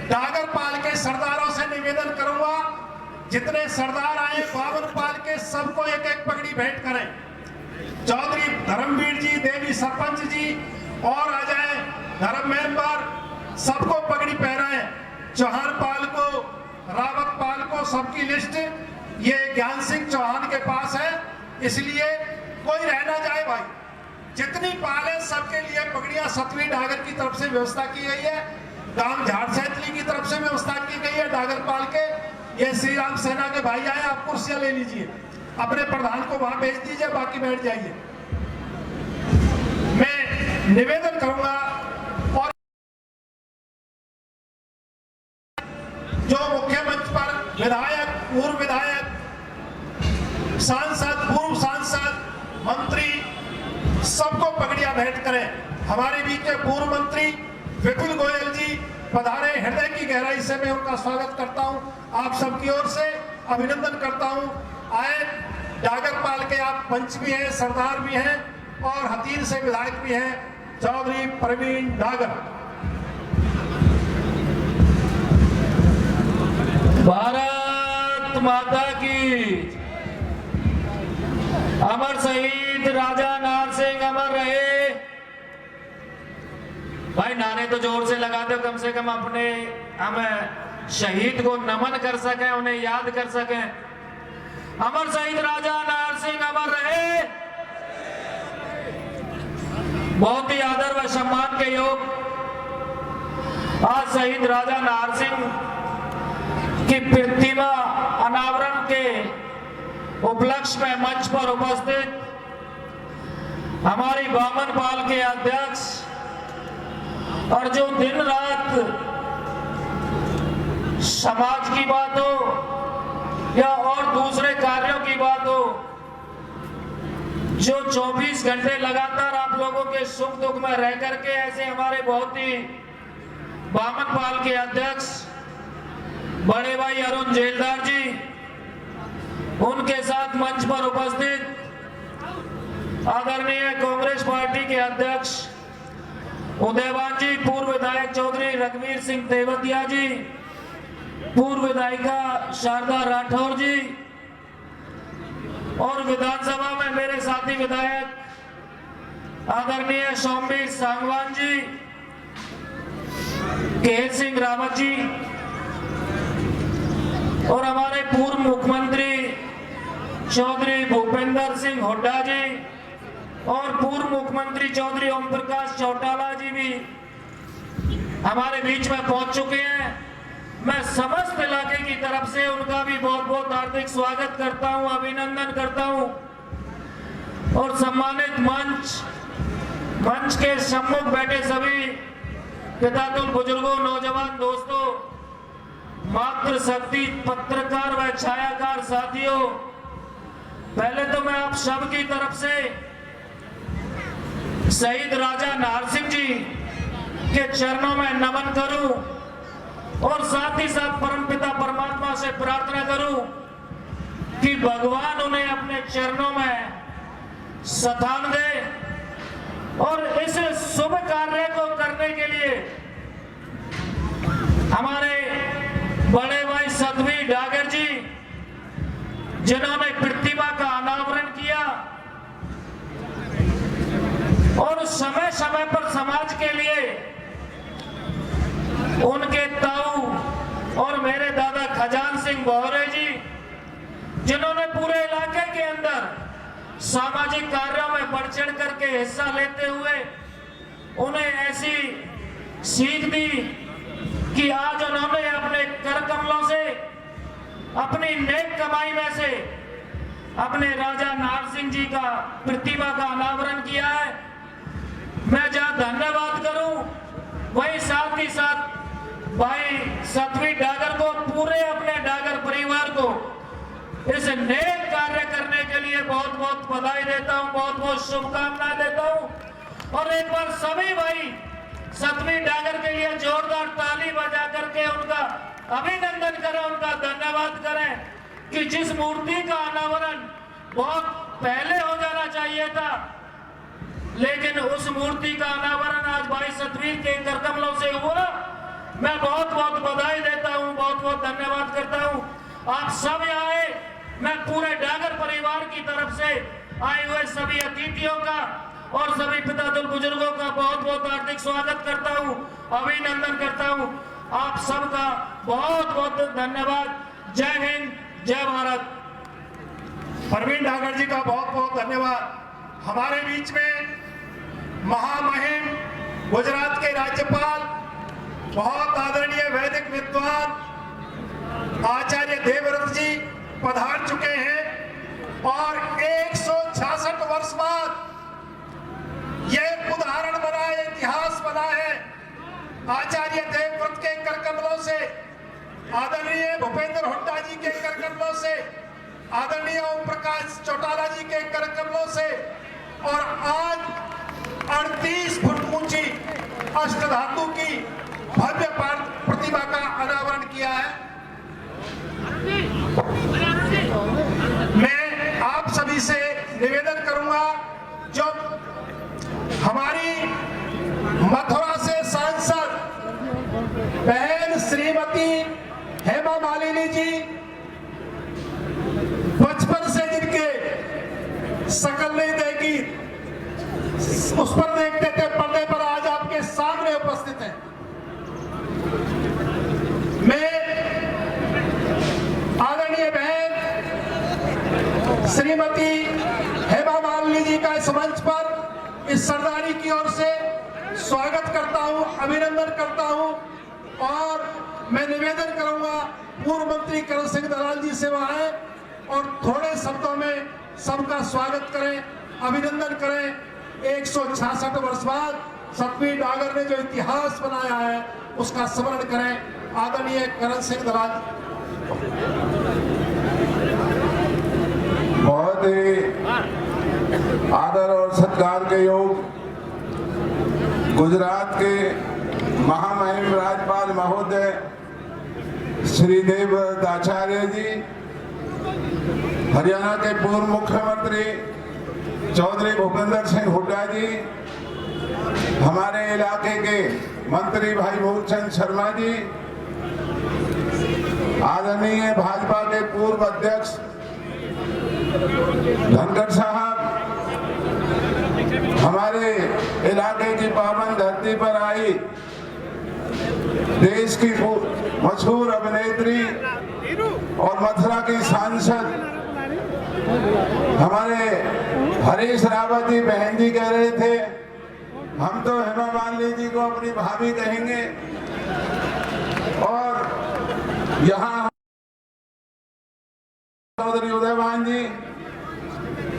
डागर पाल के सरदारों से निवेदन करूंगा, जितने सरदार आए 52 पाल के सबको एक एक पगड़ी भेंट करें। चौधरी धर्मवीर जी, देवी सरपंच जी और आ जाए धर्म मेंबर, सबको पगड़ी पहनाएं। चौहान पाल को, रावत पाल को, सबकी लिस्ट ये ज्ञान सिंह चौहान के पास है, इसलिए कोई रह ना जाए भाई। जितनी पाल है सबके लिए पगड़ियां 7वीं डागर की तरफ से व्यवस्था की गई है, गांव झाड़ सैतली की तरफ से व्यवस्था की गई है डागर पाल के। ये श्री राम सेना के भाई आए, आप कुर्सियां ले लीजिए, अपने प्रधान को वहां भेज दीजिए, बाकी बैठ जाइए। मैं निवेदन करूंगा और जो मुख्य मंच पर विधायक, पूर्व विधायक, सांसद, पूर्व सांसद, मंत्री सबको पगड़ियां भेंट करें। हमारे बीच के पूर्व मंत्री विपुल गोयल जी पधारे, हृदय की गहराई से मैं उनका स्वागत करता हूं, आप सबकी ओर से अभिनंदन करता हूं। आए डागर पाल के आप पंच भी हैं, सरदार भी हैं और हतीर से विधायक भी हैं, चौधरी प्रवीण डागर। भारत माता की, अमर शहीद राजा नार सिंह अमर रहे। भाई नारे तो जोर से लगा दो, कम से कम अपने हम शहीद को नमन कर सकें, उन्हें याद कर सकें। अमर शहीद राजा नार सिंह अमर रहे। बहुत ही आदर व सम्मान के योग आज शहीद राजा नार सिंह की प्रतिमा अनावरण के उपलक्ष्य में मंच पर उपस्थित हमारी बामन पाल के अध्यक्ष और जो दिन रात समाज की बात हो या और दूसरे कार्यों की बात हो, जो 24 घंटे लगातार आप लोगों के सुख दुख में रह करके ऐसे हमारे बहुत ही बामन पाल के अध्यक्ष बड़े भाई अरुण जेलदार जी, उनके साथ मंच पर उपस्थित आदरणीय कांग्रेस पार्टी के अध्यक्ष उदयवान जी, पूर्व विधायक चौधरी रघुवीर सिंह तेवतिया जी, पूर्व विधायिका शारदा राठौर जी और विधानसभा में मेरे साथी विधायक आदरणीय सोमवीर सांगवान जी, केएल सिंह रावत जी और हमारे पूर्व मुख्यमंत्री चौधरी भूपेंद्र सिंह हुड्डा जी और पूर्व मुख्यमंत्री चौधरी ओम प्रकाश चौटाला जी भी हमारे बीच में पहुंच चुके हैं। मैं समस्त इलाके की तरफ से उनका भी बहुत बहुत हार्दिक स्वागत करता हूं, अभिनंदन करता हूं। और सम्मानित मंच के सम्मुख बैठे सभी पितातुल बुजुर्गों, नौजवान दोस्तों, मातृशक्ति पत्रकार व छायाकार साथियों, पहले तो मैं आप सब की तरफ से शहीद राजा नार सिंह जी के चरणों में नमन करूं और साथ ही साथ परमपिता परमात्मा से प्रार्थना करूं कि भगवान उन्हें अपने चरणों में स्थान दे और इस शुभ कार्य को करने के लिए हमारे बड़े भाई 7वीं डागर जी, जिन्होंने प्रतिमा का अनावरण किया और समय समय पर समाज के लिए उनके ताऊ और मेरे दादा खजान सिंह बोहरे जी, जिन्होंने पूरे इलाके के अंदर सामाजिक कार्यों में बढ़ चढ़ करके हिस्सा लेते हुए उन्हें ऐसी सीख दी कि आज उन्होंने अपने कर कमलों से, अपनी नेक कमाई में से अपने राजा नार सिंह जी का प्रतिमा का अनावरण किया है। मैं जहां धन्यवाद करूं वहीं साथ ही साथ भाई 7वीं डागर को, पूरे अपने डागर परिवार को इस नेक कार्य करने के लिए बहुत बहुत बधाई देता हूं, बहुत बहुत शुभकामनाएं देता हूं। और एक बार सभी भाई 7वीं डागर के लिए जोरदार ताली बजा करके उनका अभिनंदन करें, उनका धन्यवाद करें कि जिस मूर्ति का अनावरण बहुत पहले हो जाना चाहिए था, लेकिन उस मूर्ति का अनावरण आज भाई 7वीं के कर कमलों से हुआ। मैं बहुत बहुत बधाई देता हूं, बहुत बहुत धन्यवाद करता हूं। आप सब आए, मैं पूरे डागर परिवार की तरफ से आए हुए सभी अतिथियों का और सभी पितादुल बुजुर्गों का बहुत बहुत हार्दिक स्वागत करता हूं, अभिनंदन करता हूं। आप सबका बहुत बहुत धन्यवाद। जय हिंद, जय भारत। परवीन डागर जी का बहुत बहुत धन्यवाद। हमारे बीच में महामहिम गुजरात के राज्यपाल, बहुत आदरणीय वैदिक विद्वान आचार्य देवव्रत जी पधार चुके हैं और 166 वर्ष बाद यह उदाहरण बना है, इतिहास बना है। आचार्य देवव्रत के करकमलों से, आदरणीय भूपेंद्र हुड्डा जी के करकमलों से, आदरणीय ओम प्रकाश चौटाला जी के करकमलों से और आज 38 फुट ऊंची अष्टधातु की भव्य प्रतिमा का अनावरण किया है। मैं आप सभी से निवेदन करूंगा, जो हमारी मथुरा से सांसद बहन श्रीमती हेमा मालिनी जी, बचपन से जिनके शकल नहीं देखी, उस पर देखते थे पर्दे पर, आज आपके सामने उपस्थित हैं। मैं आदरणीय बहन श्रीमती हेमा मालिनी जी का इस मंच पर इस सरदारी की ओर से स्वागत करता हूं, अभिनंदन करता हूं और मैं निवेदन करूंगा पूर्व मंत्री करण सिंह दलाल जी से वहां आए और थोड़े शब्दों में सबका स्वागत करें, अभिनंदन करें। 166 वर्ष बाद सतवीर डागर ने जो इतिहास बनाया है उसका स्मरण करें। आदरणीय करण सिंह दलाल। बहुत ही आदर और सत्कार के योग गुजरात के महामहिम राज्यपाल महोदय श्री देवव्रत आचार्य जी, हरियाणा के पूर्व मुख्यमंत्री चौधरी भूपेंद्र सिंह हुड्डा जी, हमारे इलाके के मंत्री भाई मूलचंद शर्मा जी, आदरणीय भाजपा के पूर्व अध्यक्ष धनखड़ साहब, हमारे इलाके की पावन धरती पर आई देश की मशहूर अभिनेत्री और मथुरा की सांसद हमारे हरीश रावत जी, बहन जी कह रहे थे, हम तो हेमा मालिनी जी को अपनी भाभी कहेंगे। और यहाँ चौधरी उदयभान जी,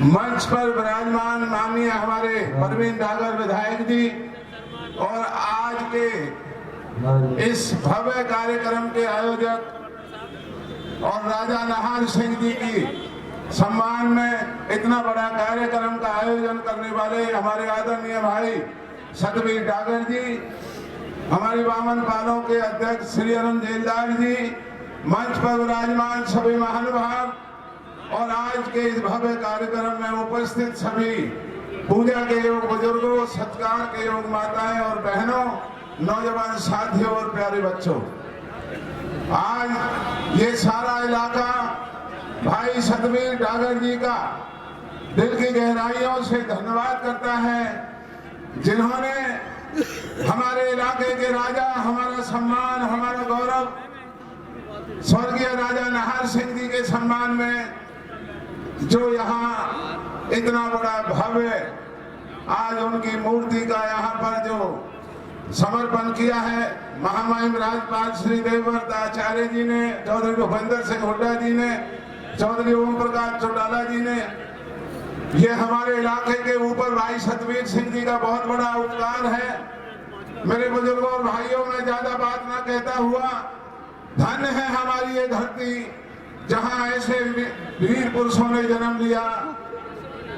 मंच पर विराजमान माननीय हमारे परवीन डागर विधायक जी और आज के इस भव्य कार्यक्रम के आयोजक और राजा नाहर सिंह जी की सम्मान में इतना बड़ा कार्यक्रम का आयोजन करने वाले हमारे आदरणीय भाई सतवीर डागर जी, हमारी वामन पालों के अध्यक्ष श्री अरुण जेलदार जी, मंच पर विराजमान सभी महानुभाव और आज के इस भव्य कार्यक्रम में उपस्थित सभी पूजा के योग बुजुर्गों, सत्कार के योग माताएं और बहनों, नौजवान साथियों और प्यारे बच्चों, आज ये सारा इलाका भाई सतवीर डागर जी का दिल की गहराइयों से धन्यवाद करता है, जिन्होंने हमारे इलाके के राजा, हमारा सम्मान, हमारा गौरव स्वर्गीय राजा नाहर सिंह जी के सम्मान में जो यहाँ इतना बड़ा भव्य आज उनकी मूर्ति का यहाँ पर जो समर्पण किया है, महामहिम राज्यपाल श्री देवव्रत आचार्य जी ने, चौधरी भूपेंद्र सिंह हुड्डा जी ने, चौधरी ओम प्रकाश चौटाला जी ने, ये हमारे इलाके के ऊपर भाई सतवीर सिंह जी का बहुत बड़ा उपकार है। मेरे बुजुर्गों और भाइयों, में ज्यादा बात ना कहता हुआ, धन्य है हमारी ये धरती जहां ऐसे वीर पुरुषों ने जन्म लिया,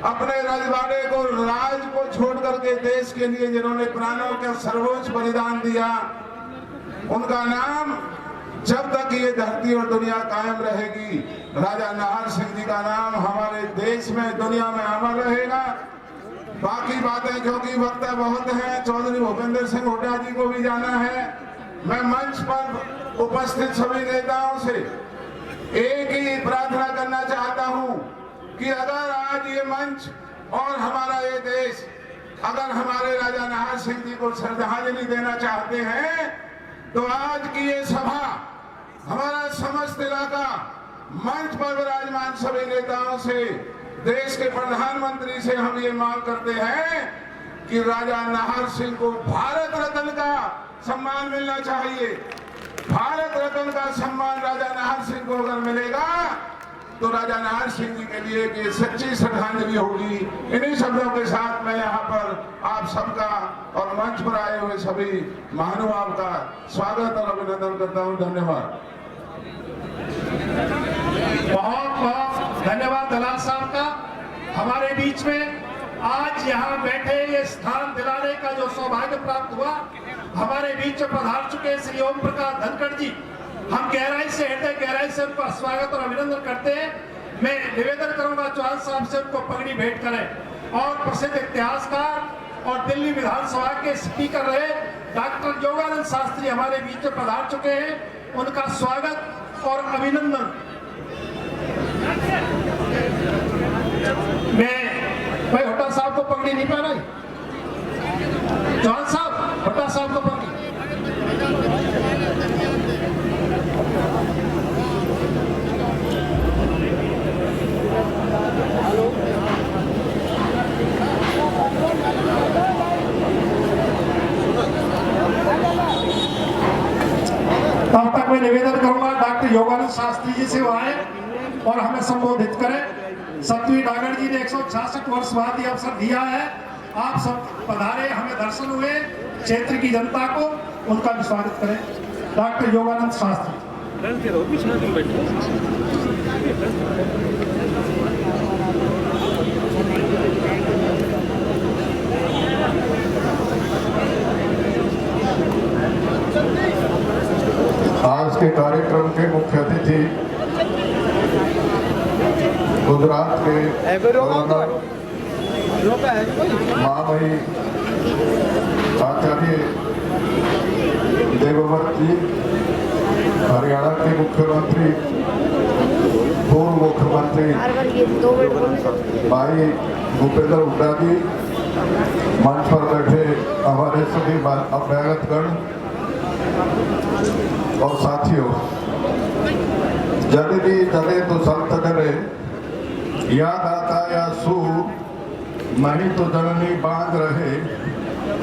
अपने रजवाड़े को, राज को छोड़ करके देश के लिए जिन्होंने प्राणों का सर्वोच्च बलिदान दिया, उनका नाम जब तक ये धरती और दुनिया कायम रहेगी, राजा नाहर सिंह जी का नाम हमारे देश में, दुनिया में अमर रहेगा। बाकी बातें क्योंकि वक्त बहुत है, चौधरी भूपेंद्र सिंह हुड्डा जी को भी जाना है, मैं मंच पर उपस्थित सभी नेताओं से एक ही प्रार्थना करना चाहता हूं कि अगर आज ये मंच और हमारा ये देश अगर हमारे राजा नाहर सिंह जी को श्रद्धांजलि देना चाहते हैं तो आज की ये सभा हमारा समस्त इलाका मंच पर विराजमान सभी नेताओं से, देश के प्रधानमंत्री से हम ये मांग करते हैं कि राजा नाहर सिंह को भारत रत्न का सम्मान मिलना चाहिए। भारत रत्न का सम्मान राजा नाहर सिंह को अगर मिलेगा तो राजा नाहर सिंह जी के लिए कि सच्ची श्रद्धांजलि होगी। इन्हीं शब्दों के साथ मैं यहाँ पर आप सबका और मंच पर आए हुए सभी महानुभाव का स्वागत और अभिनंदन करता हूँ। धन्यवाद। बहुत बहुत धन्यवाद दलाल साहब का। हमारे बीच में आज यहाँ बैठे ये स्थान दिलाने का जो सौभाग्य प्राप्त हुआ, हमारे बीच में पधार चुके श्री ओम प्रकाश धनखड़ जी, हम गहराई से हृदय गहराई से उनका स्वागत और अभिनंदन करते हैं। मैं निवेदन करूंगा चौहान साहब से उनको पगड़ी भेंट करें। और प्रसिद्ध इतिहासकार और दिल्ली विधानसभा के स्पीकर रहे डॉक्टर योगानंद शास्त्री हमारे बीच में पधार चुके हैं, उनका स्वागत और अभिनंदन। मैं भाई हुड्डा साहब को पगड़ी नहीं पहनाई, चौहान साहब हुड्डा साहब को पगड़ी। तब तक मैं निवेदन करूंगा डॉक्टर योगानंद शास्त्री जी से वो आए और हमें संबोधित करें। सतवी डागर जी ने 166 वर्ष बाद ये अवसर दिया है। आप सब पधारे, हमें दर्शन हुए, क्षेत्र की जनता को उनका भी स्वागत करें। डॉक्टर योगानंद शास्त्री। आज के कार्यक्रम के मुख्य अतिथि गुजरात के गवर्नर महामहिम आचार्य देवव्रत जी, हरियाणा के मुख्यमंत्री, पूर्व मुख्यमंत्री भाई भूपेंद्र हुड्डा जी, मंच पर बैठे हमारे सभी अभ्यागतगण और साथियों, जब भी चले तो संत करे, याद आता या सू, नहीं तो जननी बांध रहे,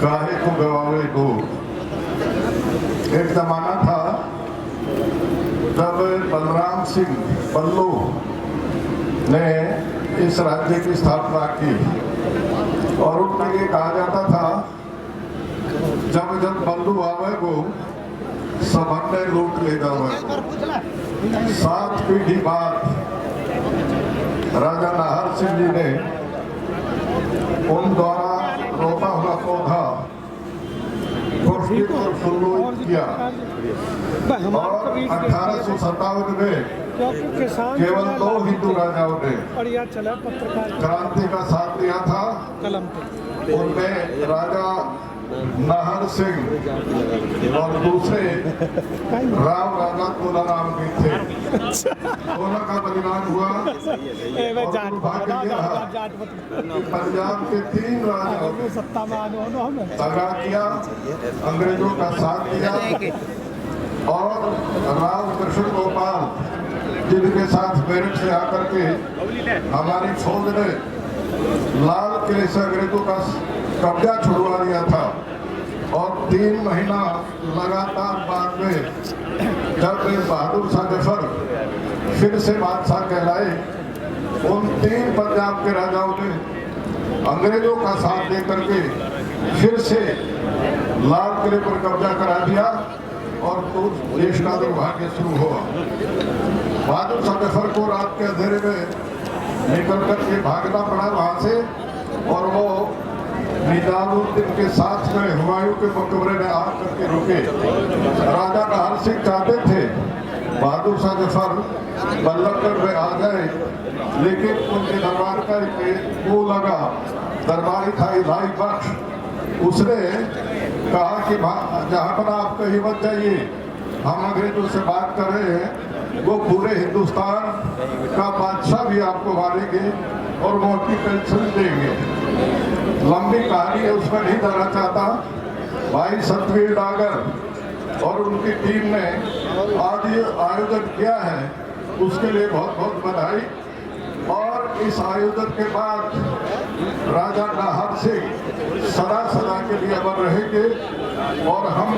काहे को गवावे दो। एक जमाना था जब बलराम सिंह पल्लू ने इस राज्य की स्थापना की और उनके लिए कहा जाता था जब जब बल्लू आवे को सब ने लूट ले जावे। 7 पीढ़ी बाद राजा नाहर सिंह जी ने उन द्वारा रोपा हुआ पौधा पुष्पित और फुल्लोहित किया और 1857 में केवल 2 हिंदू राजाओं ने क्रांति का साथ दिया था। उनमें राजा नाहर सिंह और दूसरे राव राजा तुलाराम भी थे। दोनों का बलिदान हुआ और पंजाब के 3 राजाओं ने दगा किया, अंग्रेजों का साथ दिया और राव कृष्ण गोपाल जिनके साथ मेरठ से आकर के हमारी फौज ने लाल किले से अंग्रेजों का कब्जा छुड़वा लिया था। और 3 महीना लगातार बाद में जब बहादुर शाह जफर फिर से बादशाह कहलाए, उन 3 पंजाब के राजाओं ने अंग्रेजों का साथ देकर के फिर से लाल किले पर कब्जा करा दिया और तो देश का दुर्भाग्य शुरू हुआ। बहादुर शाह जफर को रात के अंधेरे में निकल करके भागना पड़ा वहां से और वो निजामुद्दीन के साथ में हुमायूं के मकबरे में आकर के रुके। राजा नाहर सिंह चाहते थे बहादुर शाह जफर बल्लभगढ़ में आ गए, लेकिन उनके दरबार का वो लगा, दरबारी था इलाही बख्श, उसने कहा कि जहाँ पर आप कहीं मत जाइए, हम अंग्रेजों से बात कर रहे हैं, वो पूरे हिंदुस्तान का बादशाह भी आपको मारेंगे और वो आपकी पेंशन देंगे। लंबी कहानी है, उसमें नहीं जाना चाहता। भाई सतवीर डागर और उनकी टीम ने आज ये आयोजन किया है, उसके लिए बहुत बहुत बधाई। और इस आयोजन के बाद राजा नाहर सिंह सदा सदा के लिए अमर रहेंगे और हम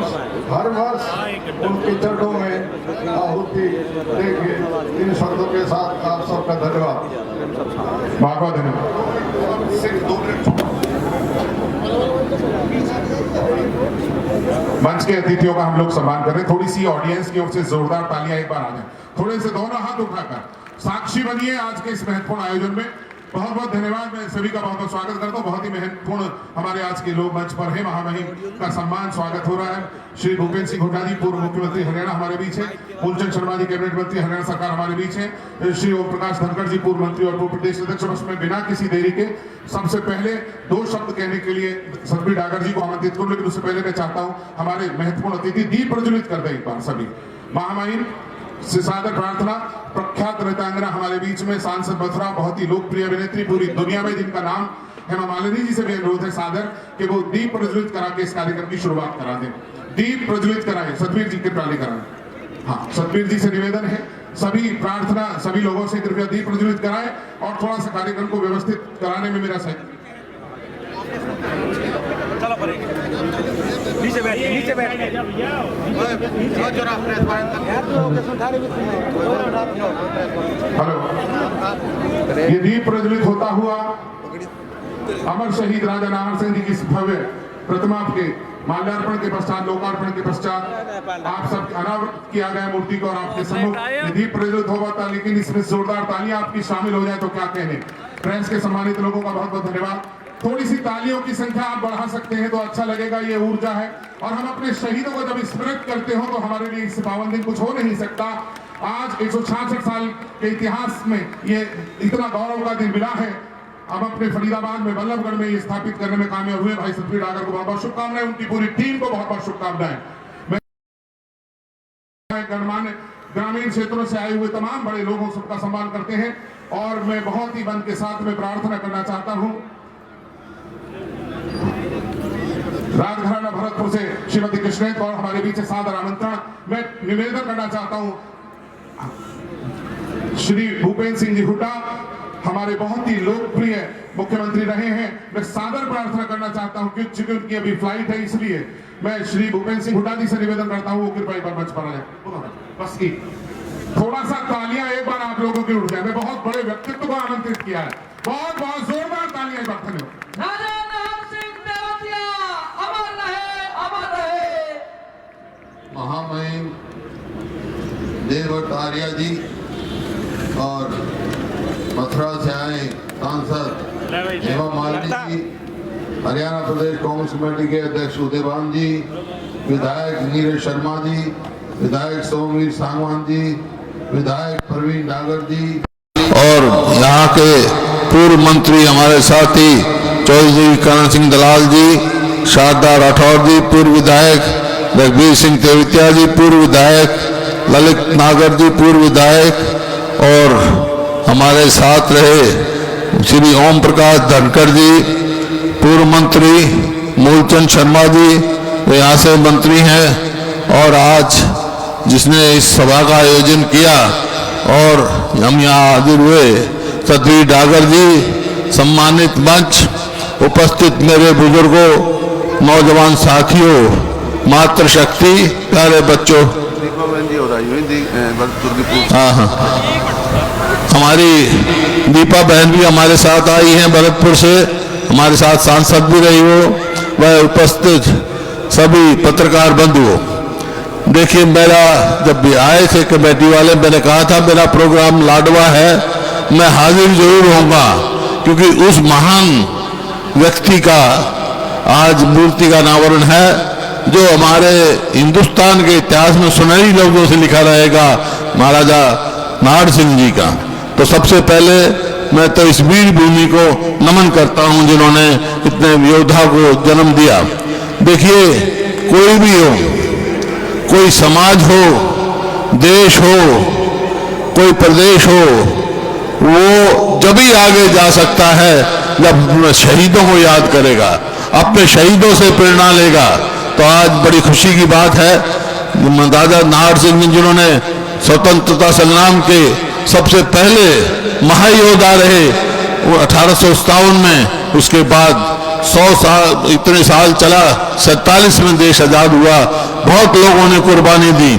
हर वर्ष उनके चरणों में आहुति देंगे। इन शब्दों के साथ आप सबका धन्यवाद। बहुत बहुत धन्यवाद। सिर्फ 2 मिनट मंच के अतिथियों का हम लोग सम्मान कर रहे हैं। थोड़ी सी ऑडियंस की ओर से जोरदार तालियां एक बार आ जाए, थोड़े से दोनों हाथ उठाकर साक्षी बनिए आज के इस महत्वपूर्ण आयोजन में। बहुत बहुत धन्यवाद। मैं सभी का बहुत बहुत स्वागत करता हूँ। बहुत ही महत्वपूर्ण हमारे आज के लोग मंच पर हैं। महामहिम का सम्मान स्वागत हो रहा है। श्री भूपेंद्र सिंह हुड्डा जी पूर्व मुख्यमंत्री हरियाणा हमारे बीच है। मूलचंद शर्मा जी कैबिनेट मंत्री हरियाणा सरकार हमारे बीच है। श्री ओम प्रकाश धनखड़ जी पूर्व मंत्री और पूर्व प्रदेश अध्यक्ष। बस में बिना किसी देरी के सबसे पहले 2 शब्द कहने के लिए सतवीर डागर जी को आमंत्रित करूं, लेकिन उससे पहले मैं चाहता हूं हमारे महत्वपूर्ण अतिथि दीप प्रज्वलित कर दें एक बार सभी। महामहिम से सादर प्रार्थना। प्रख्यात नृत्यांगना हमारे बीच में सांसद मथुरा, बहुत ही लोकप्रिय अभिनेत्री पूरी दुनिया में जिनका नाम हेमा मालिनी जी से भी अनुरोध है सादर कि वो दीप प्रज्वलित करा के इस कार्यक्रम की शुरुआत करा दें। दीप प्रज्वलित कराएं। सतवीर जी की प्राली कराएं। हाँ, सतवीर जी से निवेदन है, सभी प्रार्थना सभी लोगों से कृपया दीप प्रज्वलित कराएं और थोड़ा सा कार्यक्रम को व्यवस्थित कराने में मेरा सहयोग। नीचे बैठ हेलो, ये दीप प्रज्वलित होता हुआ अमर शहीद राजा नाहर सिंह जी की इस भव्य प्रतिमा के माल्यार्पण के पश्चात, लोकार्पण के पश्चात आप सब अनावृत किया गया मूर्ति को और आपके सम्मुख ये दीप प्रज्वलित होगा था। लेकिन इसमें जोरदार तालियां आपकी शामिल हो जाए तो क्या कहने। प्रेस के सम्मानित लोगों का बहुत बहुत धन्यवाद। थोड़ी सी तालियों की संख्या आप बढ़ा सकते हैं तो अच्छा लगेगा। ये ऊर्जा है और हम अपने शहीदों को जब स्मृत करते हो तो हमारे लिए इस पावन दिन कुछ हो नहीं सकता। आज 166 साल के इतिहास में ये इतना गौरव का दिन मिला है। हम अपने फरीदाबाद में बल्लभगढ़ में ये स्थापित करने में कामयाब हुए। भाई सतवीर डागर को बहुत बहुत शुभकामनाएं, उनकी पूरी टीम को बहुत बहुत शुभकामनाएं। गणमान्य ग्रामीण क्षेत्रों से आए हुए तमाम बड़े लोगों सबका सम्मान करते हैं और मैं बहुत ही मन के साथ में प्रार्थना करना चाहता हूं। राजघराना भरतपुर से श्रीमती कृष्णेंद्र कौर हमारे बीच सादर आमंत्रण। मैं निवेदन करना चाहता हूं, श्री भूपेंद्र सिंह जी हुड्डा हमारे बहुत ही लोकप्रिय मुख्यमंत्री रहे हैं। मैं सादर प्रार्थना करना चाहता हूं क्योंकि उनकी अभी फ्लाइट है, इसलिए मैं श्री भूपेंद्र सिंह हुड्डा जी से निवेदन करता हूं वो कृपया एक बार मंच पर आ जाए। बस की थोड़ा सा तालियां एक बार आप लोगों की उठ जाए। मैं बहुत बड़े व्यक्तित्व को आमंत्रित किया है। बहुत बहुत जोरदार तालियां एक बार। धन्यवाद। महामहिम देवव्रत आर्य जी और मथुरा से आए सांसद हेमा मालिनी जी, हरियाणा प्रदेश कांग्रेस कमेटी के अध्यक्ष उदयभान जी, विधायक नीरज शर्मा जी, विधायक सोमवीर सांगवान जी, विधायक प्रवीण डागर जी और यहाँ के पूर्व मंत्री हमारे साथी चौधरी करण सिंह दलाल जी, शारदा राठौर जी, पूर्व विधायक रघुवीर सिंह तेवतिया जी, पूर्व विधायक ललित नागर जी, पूर्व विधायक और हमारे साथ रहे श्री ओम प्रकाश धनखड़ जी, पूर्व मंत्री मूलचंद शर्मा जी, वो यहाँ से मंत्री हैं और आज जिसने इस सभा का आयोजन किया और हम यहाँ हाजिर हुए सतवीर डागर जी, सम्मानित मंच, उपस्थित मेरे बुजुर्गों, नौजवान साथियों, मातृशक्ति, प्यारे बच्चों। हाँ हाँ, हमारी दीपा बहन भी हमारे साथ आई हैं भरतपुर से, हमारे साथ सांसद भी रही हो, वह उपस्थित सभी पत्रकार बंधुओं। देखिए, मेरा जब भी आए थे कमेटी वाले, मैंने कहा था मेरा प्रोग्राम लाडवा है, मैं हाजिर जरूर होऊंगा क्योंकि उस महान व्यक्ति का आज मूर्ति का अनावरण है जो हमारे हिंदुस्तान के इतिहास में सुनहरी लफ्जों से लिखा रहेगा, महाराजा नाहर सिंह जी का। तो सबसे पहले मैं तो इस वीर भूमि को नमन करता हूं जिन्होंने इतने योद्धा को जन्म दिया। देखिए, कोई भी हो, कोई समाज हो, देश हो, कोई प्रदेश हो, वो जब ही आगे जा सकता है जब शहीदों को याद करेगा, अपने शहीदों से प्रेरणा लेगा। तो आज बड़ी खुशी की बात है, दादा नाहर सिंह जिन्होंने स्वतंत्रता संग्राम के सबसे पहले महायोद्धा रहे, वो 1857 में, उसके बाद 100 साल, इतने साल चला, 47 में देश आजाद हुआ। बहुत लोगों ने कुर्बानी दी,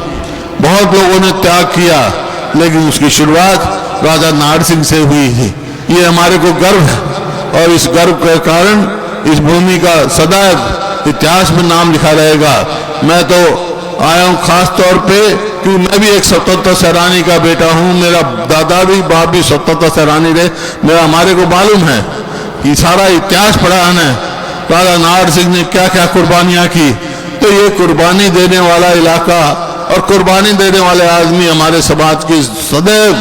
बहुत लोगों ने त्याग किया, लेकिन उसकी शुरुआत राजा नाहर सिंह से हुई थी। ये हमारे को गर्व है, और इस गर्व के कारण इस भूमि का सदैव इतिहास में नाम लिखा रहेगा। मैं तो आया हूँ खास तौर पे कि मैं भी एक स्वतंत्रता सेनानी का बेटा हूँ, मेरा दादा भी, बाप भी स्वतंत्रता सेनानी रहे। मेरा, हमारे को मालूम है कि सारा इतिहास पढ़ा है, राजा नाहर सिंह ने क्या क्या कुर्बानियां की। तो ये कुर्बानी देने वाला इलाका और कुर्बानी देने वाले आदमी हमारे समाज की सदैव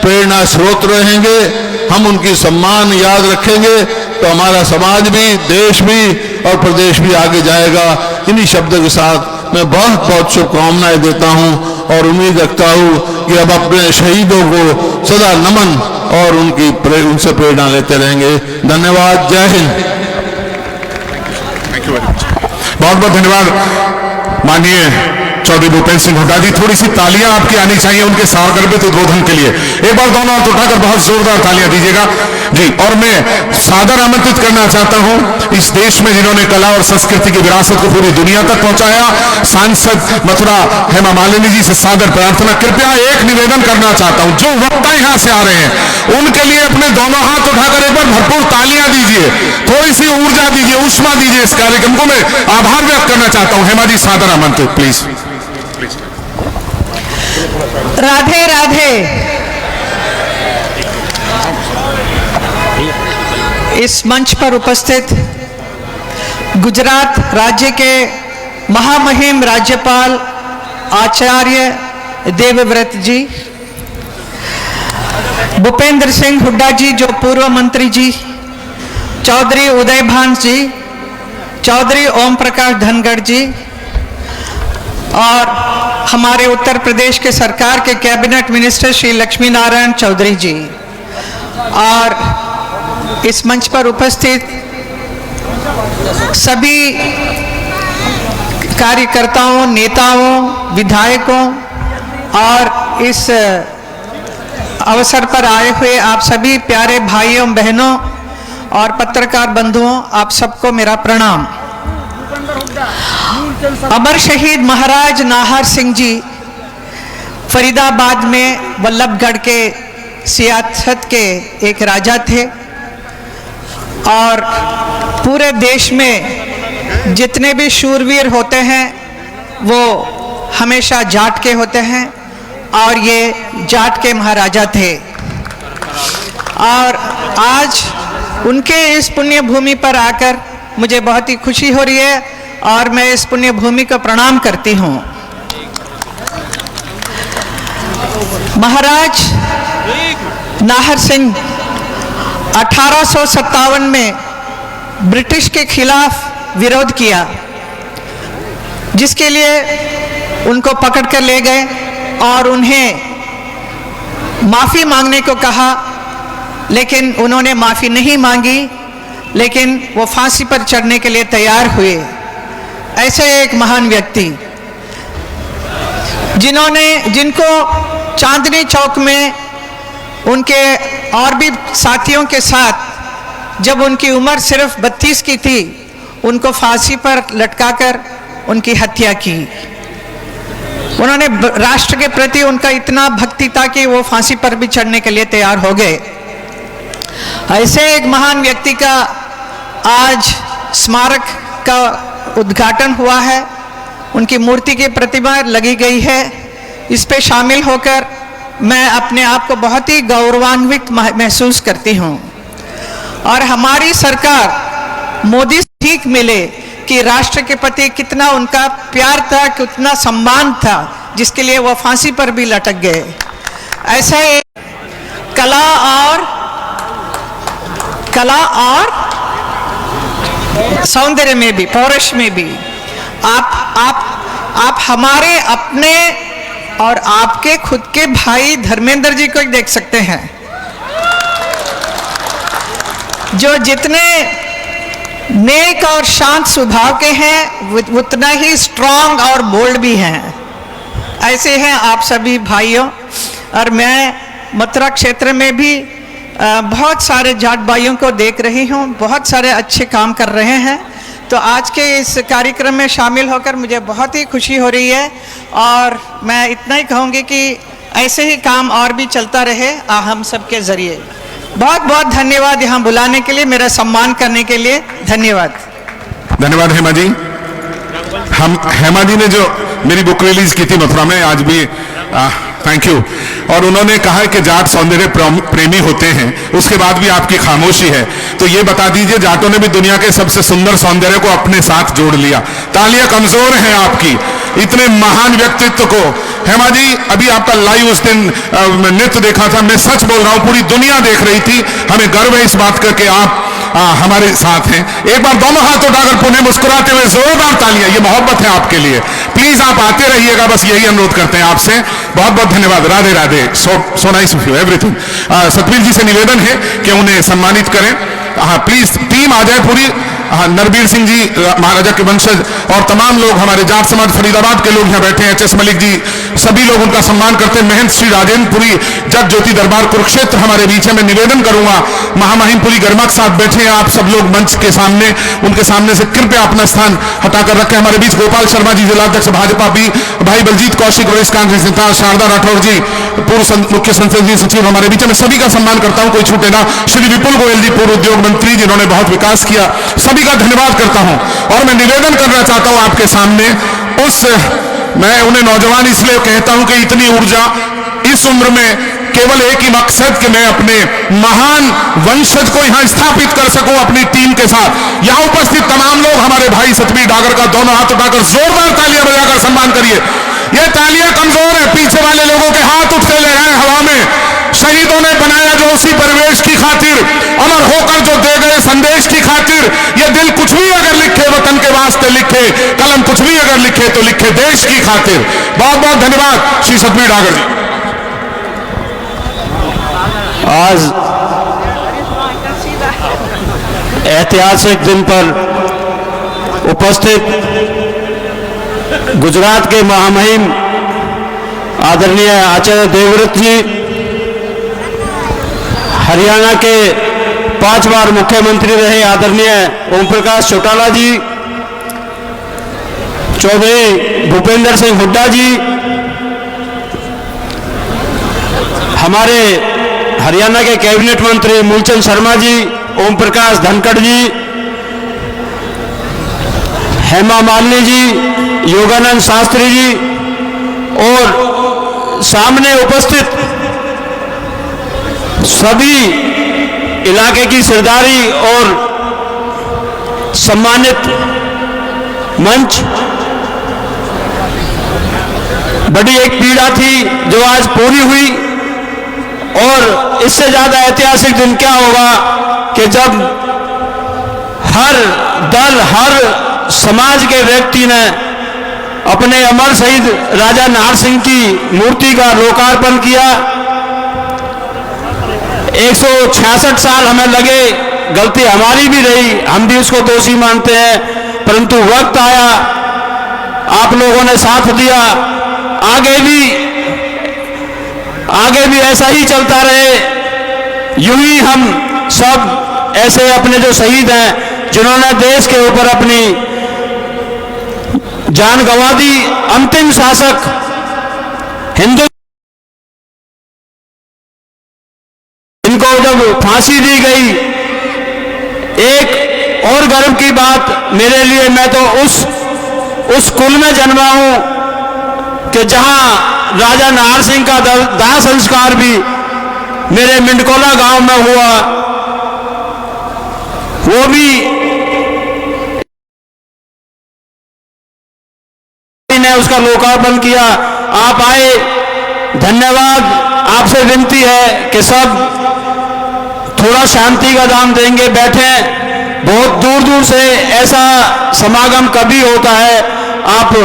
प्रेरणा स्रोत रहेंगे। हम उनकी सम्मान याद रखेंगे तो हमारा समाज भी, देश भी और प्रदेश भी आगे जाएगा। इन्हीं शब्दों के साथ मैं बहुत बहुत शुभकामनाएं देता हूं और उम्मीद रखता हूं कि अब अपने शहीदों को सदा नमन और उनसे प्रेरणा लेते रहेंगे। धन्यवाद। जय हिंद। बहुत बहुत धन्यवाद माननीय चौधरी भूपेंद्र सिंह हुड्डा जी। थोड़ी सी तालियां आपकी आनी चाहिए उनके सागर्भित उद्बोधन के लिए। एक बार दोनों हाथ उठाकर बहुत जोरदार तालियां दीजिएगा जी। और मैं सादर आमंत्रित करना चाहता हूं इस देश में जिन्होंने कला और संस्कृति की विरासत को पूरी दुनिया तक पहुंचाया, सांसद मथुरा हेमा मालिनी जी से सादर प्रार्थना। कृपया एक निवेदन करना चाहता हूं, जो वक्ता यहां से आ रहे हैं उनके लिए अपने दोनों हाथ उठाकर एक बार भरपूर तालियां दीजिए, थोड़ी सी ऊर्जा दीजिए, ऊष्मा दीजिए इस कार्यक्रम को। मैं आभार व्यक्त करना चाहता हूं। हेमा जी सादर आमंत्रित, प्लीज। राधे राधे। इस मंच पर उपस्थित गुजरात राज्य के महामहिम राज्यपाल आचार्य देवव्रत जी, भूपेंद्र सिंह हुड्डा जी जो पूर्व मंत्री जी, चौधरी उदयभान जी, चौधरी ओम प्रकाश धनखड़ जी और हमारे उत्तर प्रदेश के सरकार के कैबिनेट मिनिस्टर श्री लक्ष्मी नारायण चौधरी जी, और इस मंच पर उपस्थित सभी कार्यकर्ताओं, नेताओं, विधायकों और इस अवसर पर आए हुए आप सभी प्यारे भाइयों बहनों और पत्रकार बंधुओं, आप सबको मेरा प्रणाम। अमर शहीद महाराज नाहर सिंह जी फरीदाबाद में वल्लभगढ़ के सियासत के एक राजा थे और पूरे देश में जितने भी शूरवीर होते हैं वो हमेशा जाट के होते हैं और ये जाट के महाराजा थे। और आज उनके इस पुण्य भूमि पर आकर मुझे बहुत ही खुशी हो रही है और मैं इस पुण्य भूमि को प्रणाम करती हूँ। महाराज नाहर सिंह 1857 में ब्रिटिश के खिलाफ विरोध किया, जिसके लिए उनको पकड़ कर ले गए और उन्हें माफ़ी मांगने को कहा, लेकिन उन्होंने माफ़ी नहीं मांगी, लेकिन वो फांसी पर चढ़ने के लिए तैयार हुए। ऐसे एक महान व्यक्ति जिनको चांदनी चौक में उनके और भी साथियों के साथ जब उनकी उम्र सिर्फ 32 की थी, उनको फांसी पर लटकाकर उनकी हत्या की। उन्होंने राष्ट्र के प्रति उनका इतना भक्ति था कि वो फांसी पर भी चढ़ने के लिए तैयार हो गए। ऐसे एक महान व्यक्ति का आज स्मारक का उद्घाटन हुआ है, उनकी मूर्ति की प्रतिमा लगी गई है। इस पे शामिल होकर मैं अपने आप को बहुत ही गौरवान्वित महसूस करती हूँ। और हमारी सरकार मोदी से सीख मिले कि राष्ट्र के प्रति कितना उनका प्यार था, कितना सम्मान था, जिसके लिए वो फांसी पर भी लटक गए। ऐसा कला और सौंदर्य में भी, पौरुष में भी आप हमारे अपने और आपके खुद के भाई धर्मेंद्र जी को देख सकते हैं, जो जितने नेक और शांत स्वभाव के हैं उतना ही स्ट्रांग और बोल्ड भी हैं। ऐसे हैं आप सभी भाइयों। और मैं मथुरा क्षेत्र में भी बहुत सारे जाट भाइयों को देख रही हूँ, बहुत सारे अच्छे काम कर रहे हैं। तो आज के इस कार्यक्रम में शामिल होकर मुझे बहुत ही खुशी हो रही है और मैं इतना ही कहूँगी कि ऐसे ही काम और भी चलता रहे हम सबके ज़रिए। बहुत बहुत धन्यवाद यहाँ बुलाने के लिए, मेरा सम्मान करने के लिए धन्यवाद। धन्यवाद हेमा जी। हम हेमा जी ने जो मेरी बुक रिलीज की थी मथुरा में, आज भी थैंक यू। और उन्होंने कहा कि जाट सौंदर्य प्रेमी होते हैं, उसके बाद भी आपकी खामोशी है। तो ये बता दीजिए, जाटों ने भी दुनिया के सबसे सुंदर सौंदर्य को अपने साथ जोड़ लिया। तालियां कमजोर हैं आपकी, इतने महान व्यक्तित्व को। हेमा जी, अभी आपका लाइव उस दिन नृत्य देखा था, मैं सच बोल रहा हूं पूरी दुनिया देख रही थी। हमें गर्व है इस बात का कि आप हमारे साथ हैं। एक बार दोनों हाथ उठाकर पुनः मुस्कुराते हुए जोरदार तालियां, ये मोहब्बत है आपके लिए। प्लीज आप आते रहिएगा, बस यही अनुरोध करते हैं आपसे। बहुत बहुत धन्यवाद। Radhe Radhe. So nice of you everything. Satveer ji से निवेदन है कि उन्हें सम्मानित करें। हाँ प्लीज टीम आ जाए पूरी। नरबीर सिंह जी महाराजा के वंशज और तमाम लोग, हमारे जाट समाज फरीदाबाद के लोग यहाँ बैठे हैं, एच.एस. मलिक जी, सभी लोग उनका सम्मान करते हैं। महंत श्री राजेंद्रपुरी, जज ज्योति दरबार कुरुक्षेत्र हमारे बीच है। मैं निवेदन करूंगा, महामहिमपुरी गर्मा के साथ बैठे हैं आप सब लोग मंच के सामने, उनके सामने से कृपया अपना स्थान हटाकर रखें। हमारे बीच गोपाल शर्मा जी, जिलाध्यक्ष भाजपा भी, भाई बलजीत कौशिक, वरिष्ठ कांग्रेस नेता शारदा राठौर जी, पूर्व मुख्य संसदीय सचिव हमारे बीच है। मैं सभी का सम्मान करता हूं, कोई छूटे ना। श्री विपुल गोयल जी, पूर्व उद्योग मंत्री, जिन्होंने बहुत विकास किया, सभी का धन्यवाद करता हूं। और मैं निवेदन करना चाहता हूं आपके सामने, मैं उन्हें नौजवान इसलिए कहता हूं कि इतनी ऊर्जा इस उम्र में, केवल एक ही मकसद कि मैं अपने महान वंशज को यहां स्थापित कर सकूं अपनी टीम के साथ। यहां उपस्थित तमाम लोग, हमारे भाई सतवीर डागर का दोनों हाथ उठाकर जोरदार तालियां बजाकर सम्मान करिए। ये तालियां कमजोर है, पीछे वाले लोगों के हाथ उठते लहराएं हवा में। शहीदों ने बनाया जो उसी परिवेश की खातिर, अमर होकर जो दे गए संदेश की खातिर। ये दिल कुछ भी अगर लिखे वतन के वास्ते लिखे, कलम कुछ भी अगर लिखे तो लिखे देश की खातिर। बहुत बहुत धन्यवाद श्री सतवीर डागर जी। आज ऐतिहासिक दिन पर उपस्थित गुजरात के महामहिम आदरणीय आचार्य देवव्रत जी, हरियाणा के 5 बार मुख्यमंत्री रहे आदरणीय ओम प्रकाश चौटाला जी, चौधरी भूपेंद्र सिंह हुड्डा जी, हमारे हरियाणा के कैबिनेट मंत्री मूलचंद शर्मा जी, ओम प्रकाश धनखड़ जी, हेमा मालिनी जी, योगानंद शास्त्री जी और सामने उपस्थित सभी इलाके की सरदारी और सम्मानित मंच। बड़ी एक पीड़ा थी जो आज पूरी हुई, और इससे ज्यादा ऐतिहासिक दिन क्या होगा कि जब हर दल, हर समाज के व्यक्ति ने अपने अमर शहीद राजा नाहर सिंह की मूर्ति का लोकार्पण किया। 166 साल हमें लगे, गलती हमारी भी रही, हम भी उसको दोषी मानते हैं, परंतु वक्त आया, आप लोगों ने साथ दिया। आगे भी ऐसा ही चलता रहे। यूं ही हम सब ऐसे अपने जो शहीद हैं, जिन्होंने देश के ऊपर अपनी जान गंवा दी, अंतिम शासक हिंदू, इनको जब फांसी दी गई, एक और गर्व की बात मेरे लिए, मैं तो उस कुल में जन्मा हूं कि जहां राजा नाहर सिंह का दाह संस्कार भी मेरे मिंडकोला गांव में हुआ। वो भी ने उसका लोकार्पण किया। आप आए, धन्यवाद। आपसे विनती है कि सब थोड़ा शांति का दाम देंगे, बैठें। बहुत दूर दूर से ऐसा समागम कभी होता है, आप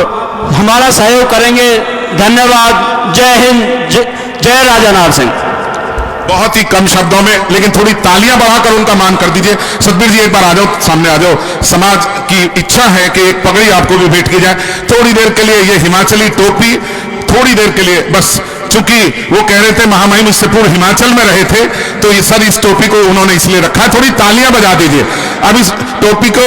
हमारा सहयोग करेंगे। धन्यवाद। जय हिंद, जय राजा नाहर सिंह। बहुत ही कम शब्दों में, लेकिन थोड़ी तालियां बढ़ाकर उनका मान कर दीजिए। सतबीर जी एक बार आ जाओ, सामने आ जाओ। समाज की इच्छा है कि एक पगड़ी आपको भी भेंट की जाए। थोड़ी देर के लिए ये हिमाचली टोपी, थोड़ी देर के लिए बस, चूंकि वो कह रहे थे महामहिम इससे पूर्व हिमाचल में रहे थे, तो ये सर इस टोपी को उन्होंने इसलिए रखा है। थोड़ी तालियां बजा दीजिए। अब इस टोपी को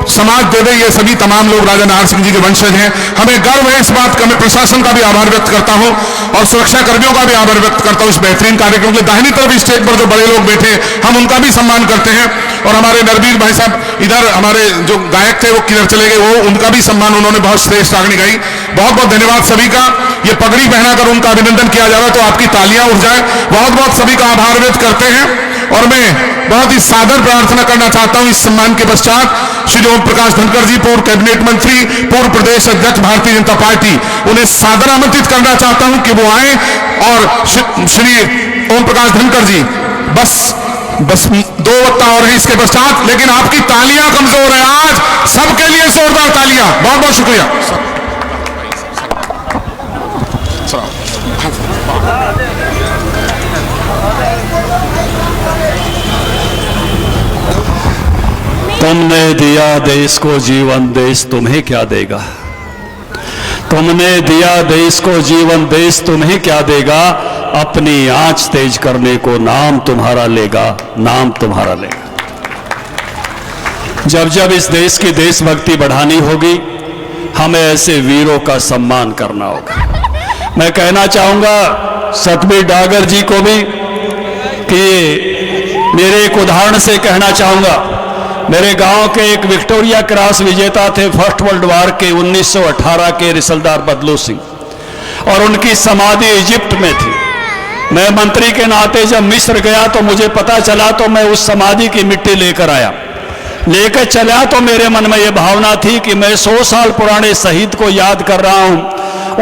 समाज दे दे। ये सभी तमाम लोग राजा नाहर सिंह जी के वंशज हैं। हमें गर्व है इस बात का। मैं प्रशासन का भी आभार व्यक्त करता हूं और सुरक्षा कर्मियों का भी आभार व्यक्त करता हूं इस बेहतरीन कार्यक्रम के। दाहिनी तरफ स्टेज पर जो बड़े लोग बैठे, हम उनका भी सम्मान करते हैं। और हमारे नरवीर भाई साहब इधर, हमारे जो गायक थे वो किधर चले गए, वो उनका भी सम्मान, उन्होंने बहुत श्रेष्ठ रागनी गाई। बहुत बहुत धन्यवाद सभी का। ये पगड़ी पहनाकर उनका अभिनंदन किया जा रहा है, तो आपकी तालियां उठ जाए। बहुत बहुत सभी का आभार व्यक्त करते हैं। और मैं बहुत ही सादर प्रार्थना करना चाहता हूं इस सम्मान के पश्चात श्री ओम प्रकाश धनखड़ जी, पूर्व कैबिनेट मंत्री, पूर्व प्रदेश अध्यक्ष भारतीय जनता पार्टी, उन्हें सादर आमंत्रित करना चाहता हूं कि वो आए। और श्री ओम प्रकाश धनखड़ जी, बस 2 वक्ता और हैं इसके पश्चात, लेकिन आपकी तालियां कमजोर है। आज सबके लिए जोरदार तालियां। बहुत बहुत शुक्रिया। तुमने दिया देश को जीवन, देश तुम्हें क्या देगा। तुमने दिया देश को जीवन, देश तुम्हें क्या देगा। अपनी आंच तेज करने को नाम तुम्हारा लेगा, नाम तुम्हारा लेगा। जब जब इस देश की देशभक्ति बढ़ानी होगी, हमें ऐसे वीरों का सम्मान करना होगा। मैं कहना चाहूंगा सतबीर डागर जी को भी कि मेरे एक उदाहरण से कहना चाहूंगा। मेरे गांव के एक विक्टोरिया क्रॉस विजेता थे फर्स्ट वर्ल्ड वार के 1918 के रिसलदार बदलू सिंह, और उनकी समाधि इजिप्ट में थी। मैं मंत्री के नाते जब मिस्र गया तो मुझे पता चला, तो मैं उस समाधि की मिट्टी लेकर आया। लेकर चला तो मेरे मन में यह भावना थी कि मैं 100 साल पुराने शहीद को याद कर रहा हूं,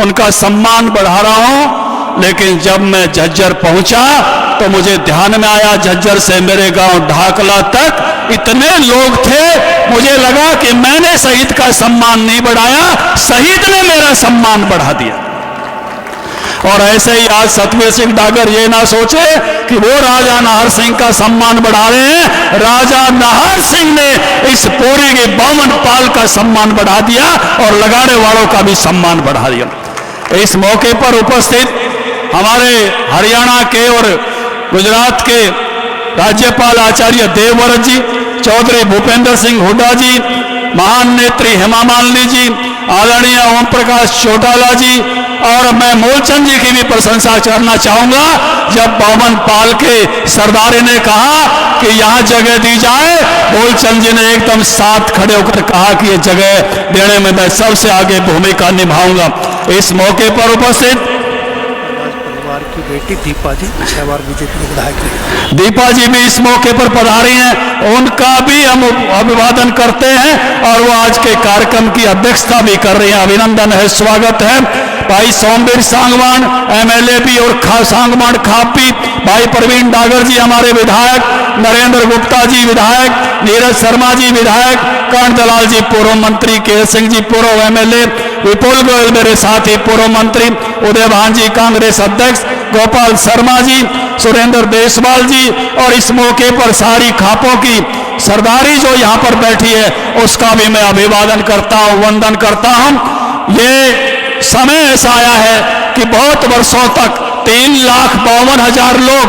उनका सम्मान बढ़ा रहा हूं। लेकिन जब मैं झज्जर पहुंचा तो मुझे ध्यान में आया, झज्जर से मेरे गांव ढाकला तक इतने लोग थे, मुझे लगा कि मैंने शहीद का सम्मान नहीं बढ़ाया, शहीद ने मेरा सम्मान बढ़ा दिया। और ऐसे ही आज सतबीर सिंह डागर ये ना सोचे कि वो राजा नाहर सिंह का सम्मान बढ़ा रहे हैं, राजा नाहर सिंह ने इस पोरी के 52 पाल का सम्मान बढ़ा दिया और लगाने वालों का भी सम्मान बढ़ा दिया। इस मौके पर उपस्थित हमारे हरियाणा के और गुजरात के राज्यपाल आचार्य देवव्रत जी, चौधरी भूपेंद्र सिंह हुड्डा जी, महान नेत्री हेमा मालिनी जी, आदरणीय ओम प्रकाश चौटाला जी, और मैं मूलचंद जी की भी प्रशंसा करना चाहूंगा। जब 52 पाल के सरदारी ने कहा कि यहाँ जगह दी जाए, मूलचंद जी ने एकदम साथ खड़े होकर कहा कि ये जगह देने में मैं सबसे आगे भूमिका निभाऊंगा। इस मौके पर उपस्थित की बेटी दीपा जी 6 बार बीजेपी के विधायक हैं, दीपा जी भी इस मौके पर पधारी हैं, उनका भी हम अभिवादन करते हैं और वो आज के कार्यक्रम की अध्यक्षता भी कर रही हैं। अभिनंदन है, स्वागत है। भाई सोमवीर सांगवान एमएलए भी और सांगवान खापी, भाई प्रवीण डागर जी हमारे विधायक, नरेंद्र गुप्ता जी विधायक, नीरज शर्मा जी विधायक, कर्ण दलाल जी पूर्व मंत्री, के सिंह जी पूर्व एमएलए, विपुल गोयल मेरे साथी पूर्व मंत्री, उदय भान जी कांग्रेस अध्यक्ष, गोपाल शर्मा जी, सुरेंद्र देशवाल जी, और इस मौके पर सारी खापों की सरदारी जो यहाँ पर बैठी है उसका भी मैं अभिवादन करता हूँ, वंदन करता हूँ। ये समय ऐसा आया है कि बहुत वर्षों तक 3,52,000 लोग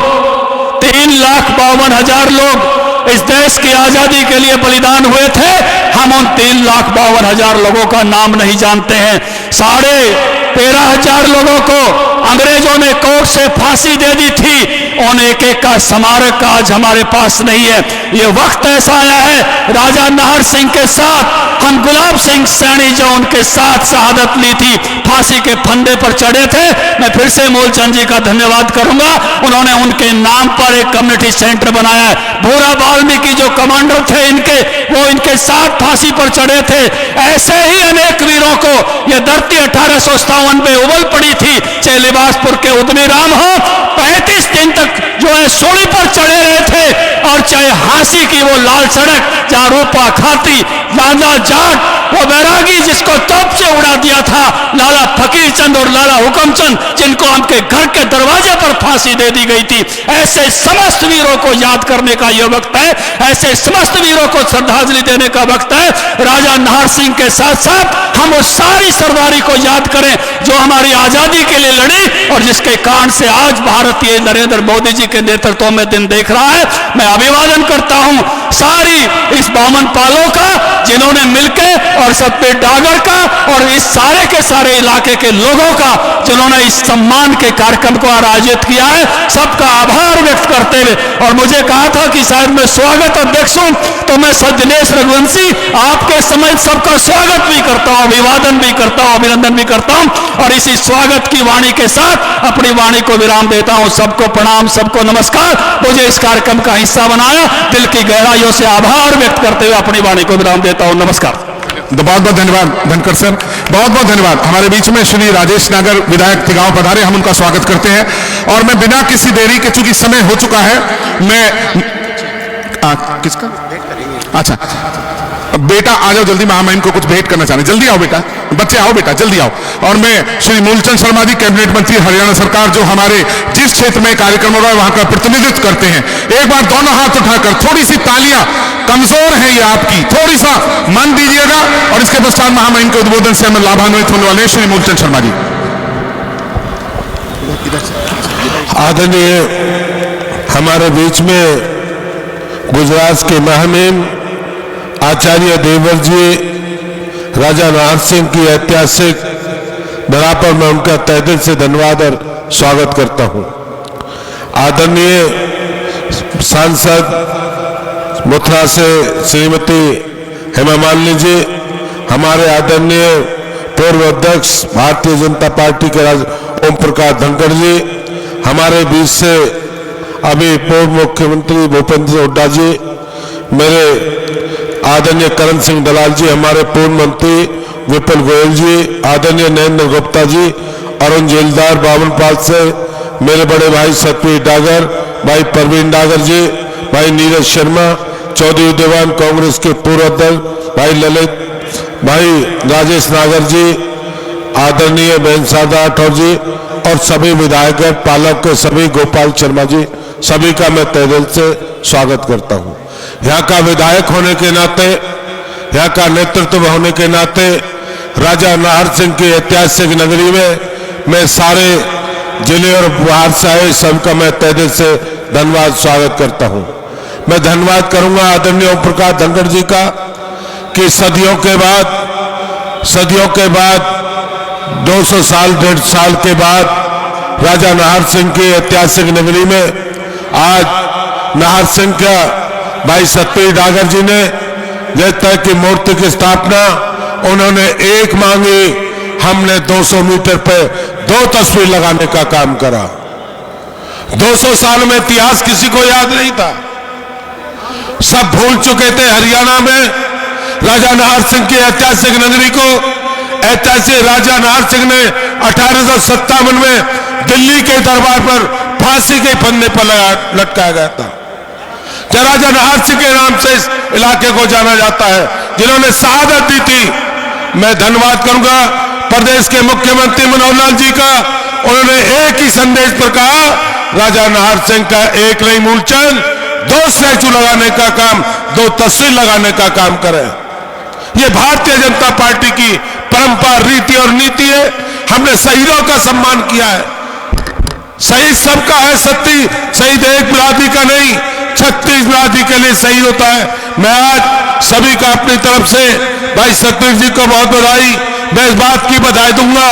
3,52,000 लोग इस देश की आजादी के लिए बलिदान हुए थे। हम उन 3,52,000 लोगों का नाम नहीं जानते हैं। 13,500 लोगों को अंग्रेजों ने कोर्ट से फांसी दे दी थी, उन एक एक का स्मारक आज हमारे पास नहीं है। ये वक्त ऐसा आया है, राजा नाहर सिंह के साथ हम गुलाब सिंह सैनी जो उनके साथ शहादत ली थी, फांसी के फंदे पर चढ़े थे। मैं फिर से मूलचंद जी का धन्यवाद करूंगा, उन्होंने उनके नाम पर एक कम्युनिटी सेंटर बनाया है। भूरा वाल्मीकि जो कमांडर थे इनके, वो इनके साथ फांसी पर चढ़े थे। ऐसे ही अनेक वीरों को यह धरती 1857 में उबल पड़ी थी, चाहे लिबासपुर के उद्यमी राम हो, 35 दिन तक जो है सूली पर चढ़े रहे थे और चाहे हाँसी की वो लाल सड़क जहां रूपा खाती लाला जाट वो बैरागी जिसको तोप से उड़ा दिया था, लाला फकीर चंद और लाला हुकमचंद जिनको उनके घर के दरवाजे पर फांसी दे दी गई थी। ऐसे समस्त वीरों को याद करने का यह वक्त है, ऐसे समस्त वीरों को श्रद्धांजलि देने का वक्त है। राजा नाहर सिंह के साथ साथ हम उस सारी सरदारी को याद करें जो हमारी आजादी के लिए लड़ी और जिसके कारण से आज भारत ये नरेंद्र मोदी जी के नेतृत्व में दिन देख रहा है। मैं अभिवादन करता हूं सारी इस बामन पालों का जिन्होंने मिलकर और सतबीर डागर का और इस सारे के सारे इलाके के लोगों का जिन्होंने इस सम्मान के कार्यक्रम को आयोजित किया है, सबका आभार व्यक्त करते हुए और मुझे कहा था कि शायद मैं स्वागत अध्यक्ष हूं तो मैं दिनेश रघुवंशी आपके समय सबका स्वागत भी करता हूं, अभिवादन भी करता हूं, अभिनंदन भी करता हूं और इसी स्वागत की वाणी के साथ अपनी वाणी को विराम देता हूं। सबको प्रणाम, सबको नमस्कार। मुझे इस कार्यक्रम का हिस्सा बनाया, दिल की गहराइयों से आभार व्यक्त करते हुए अपनी वाणी को विराम देता हूं। नमस्कार। बहुत बहुत धन्यवाद धनखड़ सर, बहुत बहुत धन्यवाद। हमारे बीच में श्री राजेश नागर विधायक तिगांव पधारे, हम उनका स्वागत करते हैं और मैं बिना किसी देरी के, चूंकि समय हो चुका है, मैं किसका अच्छा बेटा आ जाओ जल्दी, मैं इनको कुछ भेंट करना चाह रहे, जल्दी आओ बेटा, बच्चे आओ बेटा जल्दी आओ। और मैं श्री मूलचंद शर्मा जी कैबिनेट मंत्री हरियाणा सरकार जो हमारे जिस क्षेत्र में कार्यक्रम हो रहा है वहां का प्रतिनिधित्व करते हैं, एक बार दोनों हाथ उठाकर थोड़ी सी तालियां, कमजोर है ये आपकी, थोड़ी सा मन दीजिएगा और इसके पश्चात महामहिम के उद्बोधन से हमें लाभान्वित होने वाले श्री मूलचंद शर्मा जी। आदरणीय हमारे बीच में गुजरात के महामहिम आचार्य देवर जी राजा नाहर सिंह की ऐतिहासिक धरा पर मैं उनका तहे दिल से धन्यवाद और स्वागत करता हूं। आदरणीय सांसद मथुरा से श्रीमती हेमा मालिनी जी, हमारे आदरणीय पूर्व अध्यक्ष भारतीय जनता पार्टी के ओम प्रकाश धनखड़ जी, हमारे बीच से अभी पूर्व मुख्यमंत्री भूपेंद्र हुड्डा जी, मेरे आदरणीय करण सिंह दलाल जी, हमारे पूर्व मंत्री विपुल गोयल जी, आदरणीय नरेंद्र गुप्ता जी, अरुण जेलदार बावनपाल से, मेरे बड़े भाई सतबीर डागर, भाई परवीन डागर जी, भाई नीरज शर्मा, चौधरी उदयवान कांग्रेस के पूर्व अध्यक्ष भाई ललित, भाई राजेश नागर जी, आदरणीय बेंसाद राठौर जी और सभी विधायक पालक के सभी, गोपाल शर्मा जी, सभी का मैं तहे दिल से स्वागत करता हूं। यहाँ का विधायक होने के नाते, यहाँ का नेतृत्व होने के नाते राजा नाहर सिंह की ऐतिहासिक नगरी में मैं सारे जिले और बाहर से आए सबका मैं तहे दिल से धन्यवाद स्वागत करता हूं। मैं धन्यवाद करूंगा आदरणीय ओम प्रकाश धनखड़ जी का कि सदियों के बाद 200 साल 150 साल के बाद राजा नाहर सिंह की ऐतिहासिक नगरी में आज नाहर सिंह का भाई सतबीर डागर जी ने जिस तरह की मूर्ति की स्थापना उन्होंने एक मांगी, हमने 200 मीटर पे 2 तस्वीर लगाने का काम करा। 200 साल में इतिहास किसी को याद नहीं था, सब भूल चुके थे। हरियाणा में राजा नाहर सिंह की ऐतिहासिक नगरी को ऐतिहासिक राजा नाहर सिंह ने 1857 में दिल्ली के दरबार पर फांसी के फंदे पर लटकाया गया था। राजा नाहर सिंह के नाम से इस इलाके को जाना जाता है, जिन्होंने शहादत दी थी। मैं धन्यवाद करूंगा प्रदेश के मुख्यमंत्री मनोहर लाल जी का, उन्होंने एक ही संदेश पर कहा, राजा नाहर सिंह का एक नहीं मूलचंद 2 स्टैचू लगाने का काम, 2 तस्वीर लगाने का काम करें। ये भारतीय जनता पार्टी की परंपरा, रीति और नीति है। हमने शहीदों का सम्मान किया है। शहीद सबका है, शहीद एक बिरादरी का नहीं, 36 बिरादरी के लिए शहीद होता है। मैं आज सभी का अपनी तरफ से भाई सतबीर जी को बहुत बधाई, मैं इस बात की बधाई दूंगा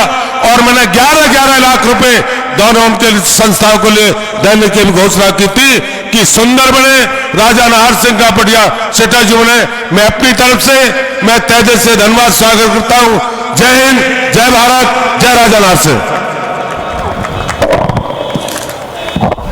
और मैंने 11-11 लाख रुपए दोनों उनके संस्थाओं को लिए देने की घोषणा की थी कि सुंदर बने, राजा नाहर सिंह का बढ़िया स्टैचू बने। मैं अपनी तरफ से मैं तहे दिल से धन्यवाद स्वागत करता हूं। जय हिंद, जय भारत, जय राजा नाहर सिंह।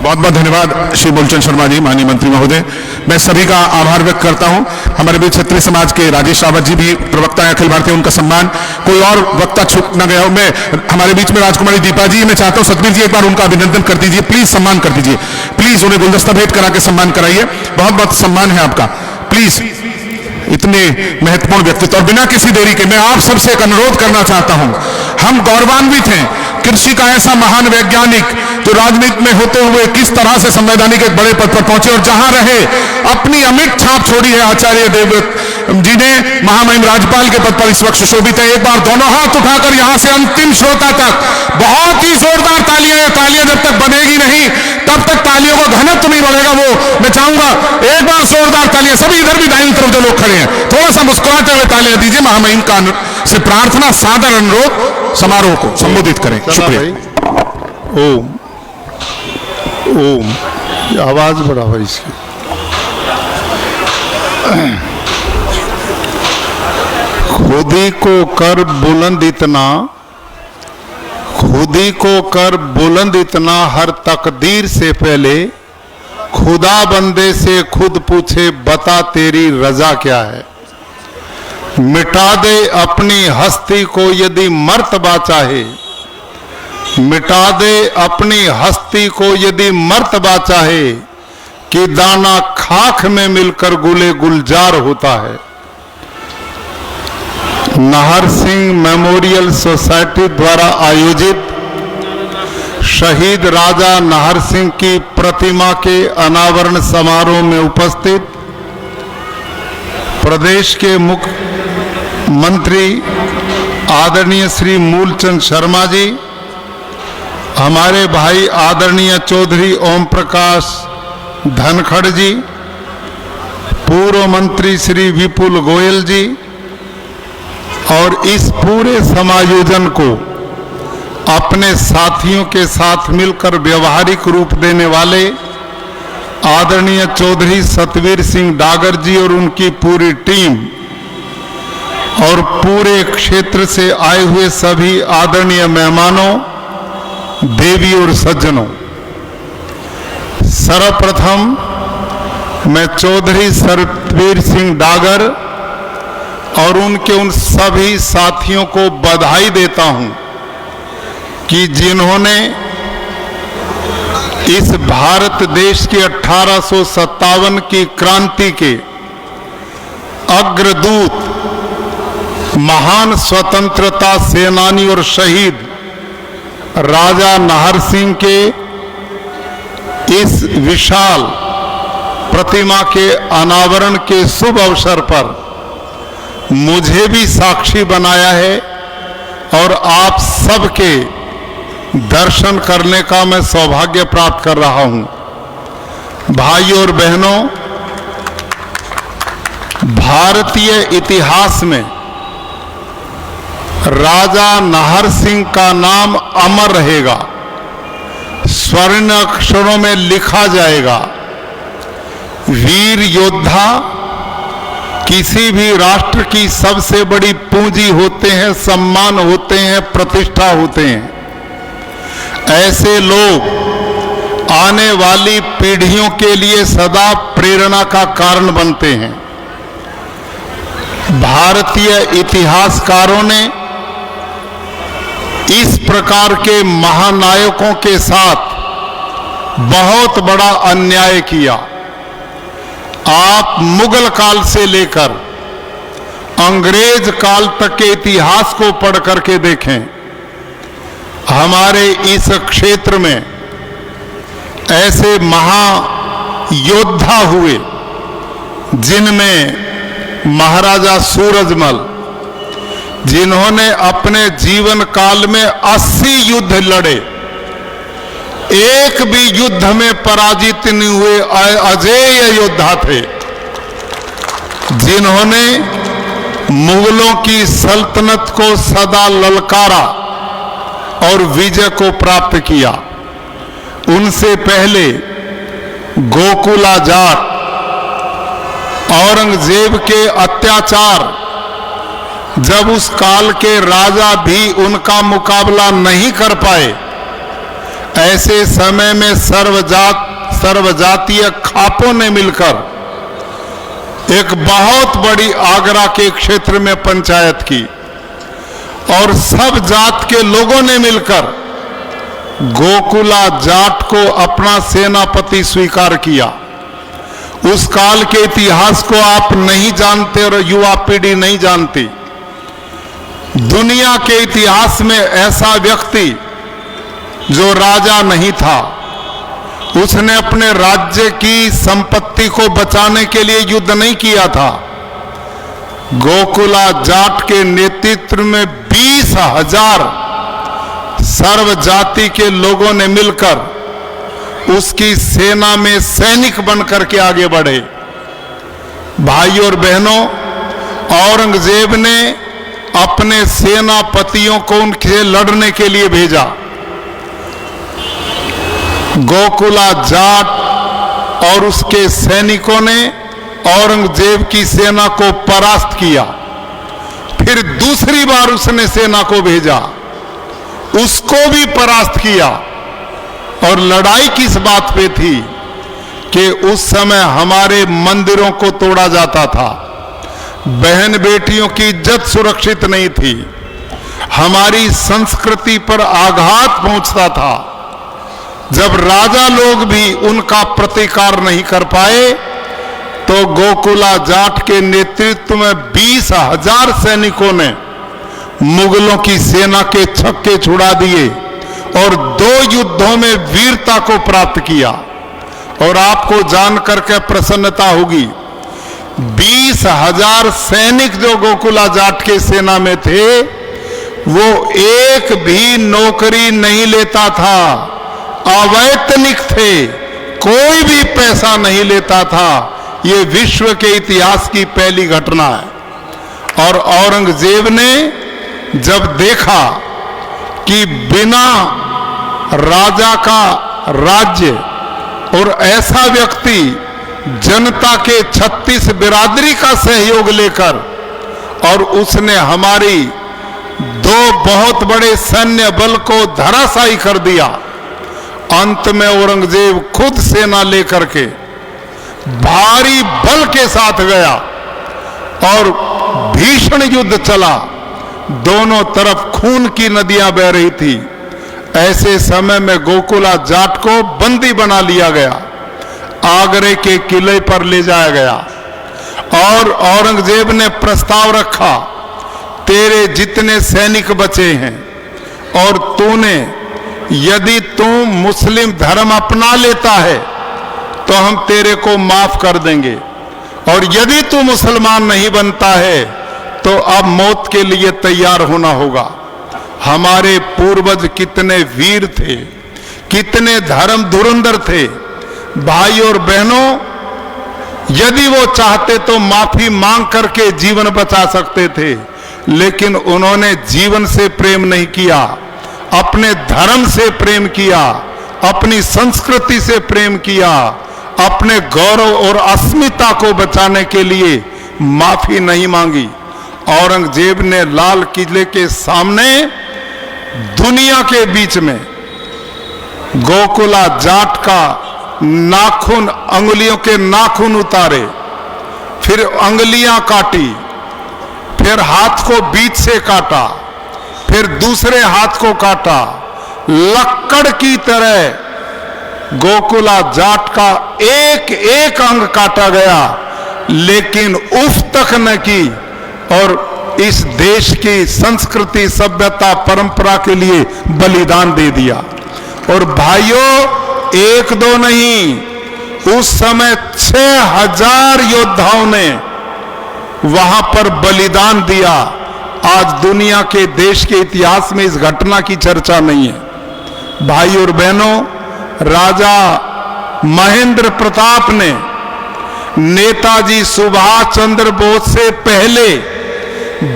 बहुत बहुत धन्यवाद श्री मूलचंद शर्मा जी, माननीय मंत्री महोदय। मैं सभी का आभार व्यक्त करता हूं। हमारे बीच क्षत्रिय समाज के राजेश रावत जी भी प्रवक्ता है अखिल भारतीय, उनका सम्मान। कोई और वक्ता छूट न गया हो। मैं हमारे बीच में राजकुमारी दीपा जी, मैं चाहता हूं सतबीर जी एक बार उनका अभिनंदन कर दीजिए, प्लीज सम्मान कर दीजिए, प्लीज उन्हें गुलदस्ता भेंट करा के सम्मान कराइए। बहुत बहुत सम्मान है आपका, प्लीज। इतने महत्वपूर्ण व्यक्तित्व, और बिना किसी देरी के मैं आप सबसे एक अनुरोध करना चाहता हूं। हम गौरवान्वित हैं कृषि का ऐसा महान वैज्ञानिक जो राजनीति में होते हुए किस तरह से संवैधानिक एक बड़े पद पर पहुंचे और जहां रहे अपनी अमिट छाप छोड़ी है। आचार्य देवव्रत जी ने महामहिम राज्यपाल के पद पर इस वक्त सुशोभित है। एक बार दोनों हाथ उठाकर यहां से अंतिम श्रोता तक बहुत ही जोरदार तालियां। तालियां जब तक बनेगी नहीं तब तक तालियों का घनत्व नहीं बढ़ेगा। वो मैं चाहूंगा एक बार जोरदार तालियां, सभी इधर भी दाहिनी तरफ जो लोग खड़े हैं थोड़ा सा मुस्कुराते हुए तालियां दीजिए। महामहिम का से प्रार्थना, सादर अनुरोध, समारोह को संबोधित करें। शुक्रिया। ओम ओम, आवाज बढ़ाओ इसकी। खुदी को कर बुलंद इतना, खुदी को कर बुलंद इतना, हर तकदीर से पहले खुदा बंदे से खुद पूछे बता तेरी रजा क्या है। मिटा दे अपनी हस्ती को यदि मर्तबा चाहे, मिटा दे अपनी हस्ती को यदि मर्तबा चाहे, कि दाना खाक में मिलकर गुले गुलजार होता है। नाहर सिंह मेमोरियल सोसाइटी द्वारा आयोजित शहीद राजा नाहर सिंह की प्रतिमा के अनावरण समारोह में उपस्थित प्रदेश के मुख्यमंत्री आदरणीय श्री मूलचंद शर्मा जी, हमारे भाई आदरणीय चौधरी ओम प्रकाश धनखड़ जी, पूर्व मंत्री श्री विपुल गोयल जी, और इस पूरे समायोजन को अपने साथियों के साथ मिलकर व्यवहारिक रूप देने वाले आदरणीय चौधरी सतवीर सिंह डागर जी और उनकी पूरी टीम, और पूरे क्षेत्र से आए हुए सभी आदरणीय मेहमानों, देवी और सज्जनों, सर्वप्रथम मैं चौधरी सतवीर सिंह डागर और उनके उन सभी साथियों को बधाई देता हूं कि जिन्होंने इस भारत देश के 1857 की क्रांति के अग्रदूत, महान स्वतंत्रता सेनानी और शहीद राजा नाहर सिंह के इस विशाल प्रतिमा के अनावरण के शुभ अवसर पर मुझे भी साक्षी बनाया है और आप सबके दर्शन करने का मैं सौभाग्य प्राप्त कर रहा हूं। भाइयों और बहनों, भारतीय इतिहास में राजा नाहर सिंह का नाम अमर रहेगा, स्वर्ण अक्षरों में लिखा जाएगा। वीर योद्धा किसी भी राष्ट्र की सबसे बड़ी पूंजी होते हैं, सम्मान होते हैं, प्रतिष्ठा होते हैं। ऐसे लोग आने वाली पीढ़ियों के लिए सदा प्रेरणा का कारण बनते हैं। भारतीय इतिहासकारों ने इस प्रकार के महानायकों के साथ बहुत बड़ा अन्याय किया। आप मुगल काल से लेकर अंग्रेज काल तक के इतिहास को पढ़ करके देखें। हमारे इस क्षेत्र में ऐसे महायोद्धा हुए जिनमें महाराजा सूरजमल, जिन्होंने अपने जीवन काल में 80 युद्ध लड़े, एक भी युद्ध में पराजित नहीं हुए, अजेय योद्धा थे, जिन्होंने मुगलों की सल्तनत को सदा ललकारा और विजय को प्राप्त किया। उनसे पहले गोकुला जाट, औरंगजेब के अत्याचार, जब उस काल के राजा भी उनका मुकाबला नहीं कर पाए, ऐसे समय में सर्वजातीय खापों ने मिलकर एक बहुत बड़ी आगरा के क्षेत्र में पंचायत की और सब जात के लोगों ने मिलकर गोकुला जाट को अपना सेनापति स्वीकार किया। उस काल के इतिहास को आप नहीं जानते और युवा पीढ़ी नहीं जानती। दुनिया के इतिहास में ऐसा व्यक्ति जो राजा नहीं था, उसने अपने राज्य की संपत्ति को बचाने के लिए युद्ध नहीं किया था। गोकुला जाट के नेतृत्व में 20,000 सर्व जाति के लोगों ने मिलकर उसकी सेना में सैनिक बनकर के आगे बढ़े। भाइयों और बहनों, औरंगजेब ने अपने सेनापतियों को उनसे लड़ने के लिए भेजा। गोकुला जाट और उसके सैनिकों ने औरंगजेब की सेना को परास्त किया। फिर दूसरी बार उसने सेना को भेजा, उसको भी परास्त किया। और लड़ाई किस बात पे थी कि उस समय हमारे मंदिरों को तोड़ा जाता था, बहन बेटियों की इज्जत सुरक्षित नहीं थी, हमारी संस्कृति पर आघात पहुंचता था। जब राजा लोग भी उनका प्रतिकार नहीं कर पाए तो गोकुला जाट के नेतृत्व में 20,000 सैनिकों ने मुगलों की सेना के छक्के छुड़ा दिए और 2 युद्धों में वीरता को प्राप्त किया। और आपको जानकर के प्रसन्नता होगी, 20,000 सैनिक जो गोकुला जाट के सेना में थे, वो एक भी नौकरी नहीं लेता था, अवैतनिक थे, कोई भी पैसा नहीं लेता था। ये विश्व के इतिहास की पहली घटना है। और औरंगजेब ने जब देखा कि बिना राजा का राज्य और ऐसा व्यक्ति जनता के 36 बिरादरी का सहयोग लेकर, और उसने हमारी 2 बहुत बड़े सैन्य बल को धराशायी कर दिया। अंत में औरंगजेब खुद सेना लेकर के भारी बल के साथ गया और भीषण युद्ध चला। दोनों तरफ खून की नदियां बह रही थी। ऐसे समय में गोकुला जाट को बंदी बना लिया गया, आगरे के किले पर ले जाया गया और औरंगजेब ने प्रस्ताव रखा, तेरे जितने सैनिक बचे हैं और तूने यदि तू मुस्लिम धर्म अपना लेता है तो हम तेरे को माफ कर देंगे, और यदि तू मुसलमान नहीं बनता है तो अब मौत के लिए तैयार होना होगा। हमारे पूर्वज कितने वीर थे, कितने धर्म धुरंधर थे। भाइयों और बहनों, यदि वो चाहते तो माफी मांग करके जीवन बचा सकते थे, लेकिन उन्होंने जीवन से प्रेम नहीं किया, अपने धर्म से प्रेम किया, अपनी संस्कृति से प्रेम किया, अपने गौरव और अस्मिता को बचाने के लिए माफी नहीं मांगी। औरंगजेब ने लाल किले के सामने दुनिया के बीच में गोकुला जाट का नाखून, अंगुलियों के नाखून उतारे, फिर अंगुलियां काटी, फिर हाथ को बीच से काटा, फिर दूसरे हाथ को काटा, लक्कड़ की तरह गोकुला जाट का एक एक अंग काटा गया, लेकिन उफ तक न की और इस देश की संस्कृति, सभ्यता, परंपरा के लिए बलिदान दे दिया। और भाइयों, 1-2 नहीं, उस समय 6,000 योद्धाओं ने वहां पर बलिदान दिया। आज दुनिया के देश के इतिहास में इस घटना की चर्चा नहीं है। भाइयों और बहनों, राजा महेंद्र प्रताप ने नेताजी सुभाष चंद्र बोस से पहले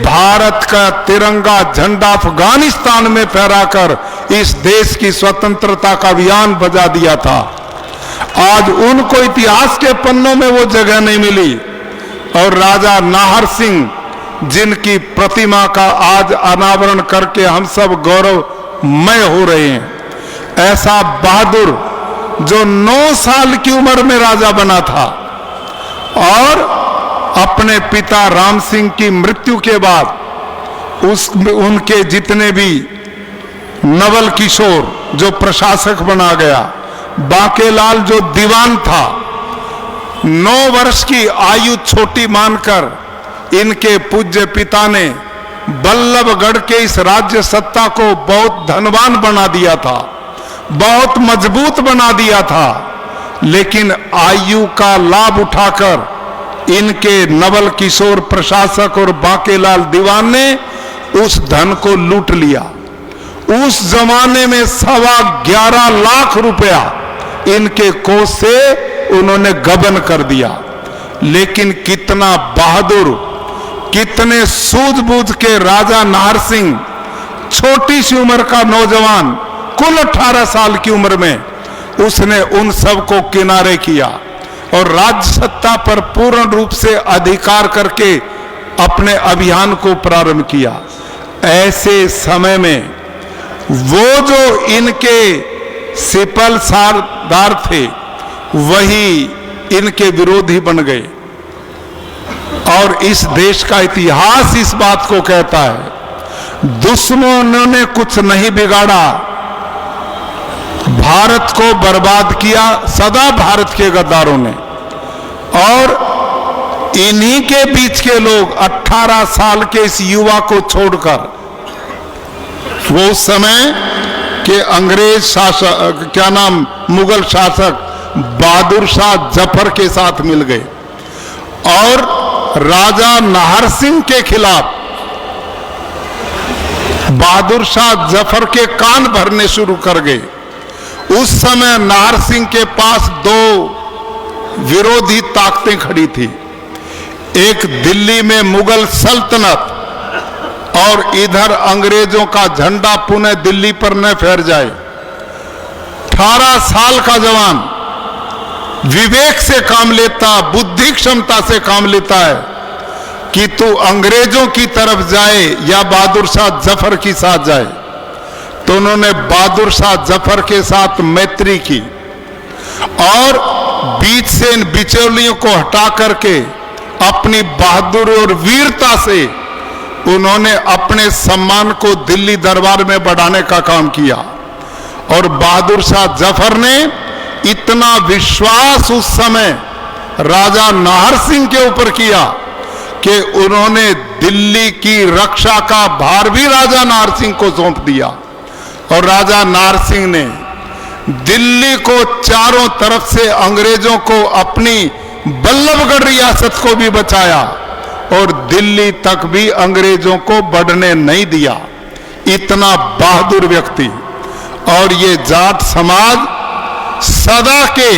भारत का तिरंगा झंडा अफगानिस्तान में फहराकर इस देश की स्वतंत्रता का अभियान बजा दिया था। आज उनको इतिहास के पन्नों में वो जगह नहीं मिली। और राजा नाहर सिंह, जिनकी प्रतिमा का आज अनावरण करके हम सब गौरवमय हो रहे हैं, ऐसा बहादुर जो 9 साल की उम्र में राजा बना था और अपने पिता राम सिंह की मृत्यु के बाद उनके जितने भी नवल किशोर जो प्रशासक बना गया, बांकेलाल जो दीवान था, 9 वर्ष की आयु छोटी मानकर इनके पूज्य पिता ने बल्लभगढ़ के इस राज्य सत्ता को बहुत धनवान बना दिया था, बहुत मजबूत बना दिया था। लेकिन आयु का लाभ उठाकर इनके नवल किशोर प्रशासक और बांकेलाल दीवान ने उस धन को लूट लिया। उस जमाने में 11.25 लाख रुपया इनके कोष से उन्होंने गबन कर दिया। लेकिन कितना बहादुर, कितने सूझबूझ के राजा नाहर सिंह, छोटी सी उम्र का नौजवान, कुल 18 साल की उम्र में उसने उन सब को किनारे किया और राज्य सत्ता पर पूर्ण रूप से अधिकार करके अपने अभियान को प्रारंभ किया। ऐसे समय में वो जो इनके सिपल सरदार थे वही इनके विरोधी बन गए। और इस देश का इतिहास इस बात को कहता है, दुश्मनों ने कुछ नहीं बिगाड़ा, भारत को बर्बाद किया सदा भारत के गद्दारों ने। और इन्हीं के बीच के लोग 18 साल के इस युवा को छोड़कर वो उस समय के अंग्रेज शासक, क्या नाम, मुगल शासक बहादुर शाह जफर के साथ मिल गए और राजा नाहर सिंह के खिलाफ बहादुर शाह जफर के कान भरने शुरू कर गए। उस समय नाहर सिंह के पास 2 विरोधी ताकतें खड़ी थी, एक दिल्ली में मुगल सल्तनत और इधर अंग्रेजों का झंडा पुनः दिल्ली पर न फहर जाए। 18 साल का जवान विवेक से काम लेता, बुद्धि क्षमता से काम लेता है कि तू अंग्रेजों की तरफ जाए या बहादुर शाह जफर की साथ जाए। तो उन्होंने बहादुर शाह जफर के साथ मैत्री की और बीच से इन बिचौलियों को हटा करके अपनी बहादुरी और वीरता से उन्होंने अपने सम्मान को दिल्ली दरबार में बढ़ाने का काम किया। और बहादुर शाह जफर ने इतना विश्वास उस समय राजा नाहर सिंह के ऊपर किया कि उन्होंने दिल्ली की रक्षा का भार भी राजा नाहर सिंह को सौंप दिया। और राजा नाहर सिंह ने दिल्ली को चारों तरफ से अंग्रेजों को अपनी बल्लभगढ़ रियासत को भी बचाया और दिल्ली तक भी अंग्रेजों को बढ़ने नहीं दिया। इतना बहादुर व्यक्ति। और ये जाट समाज सदा के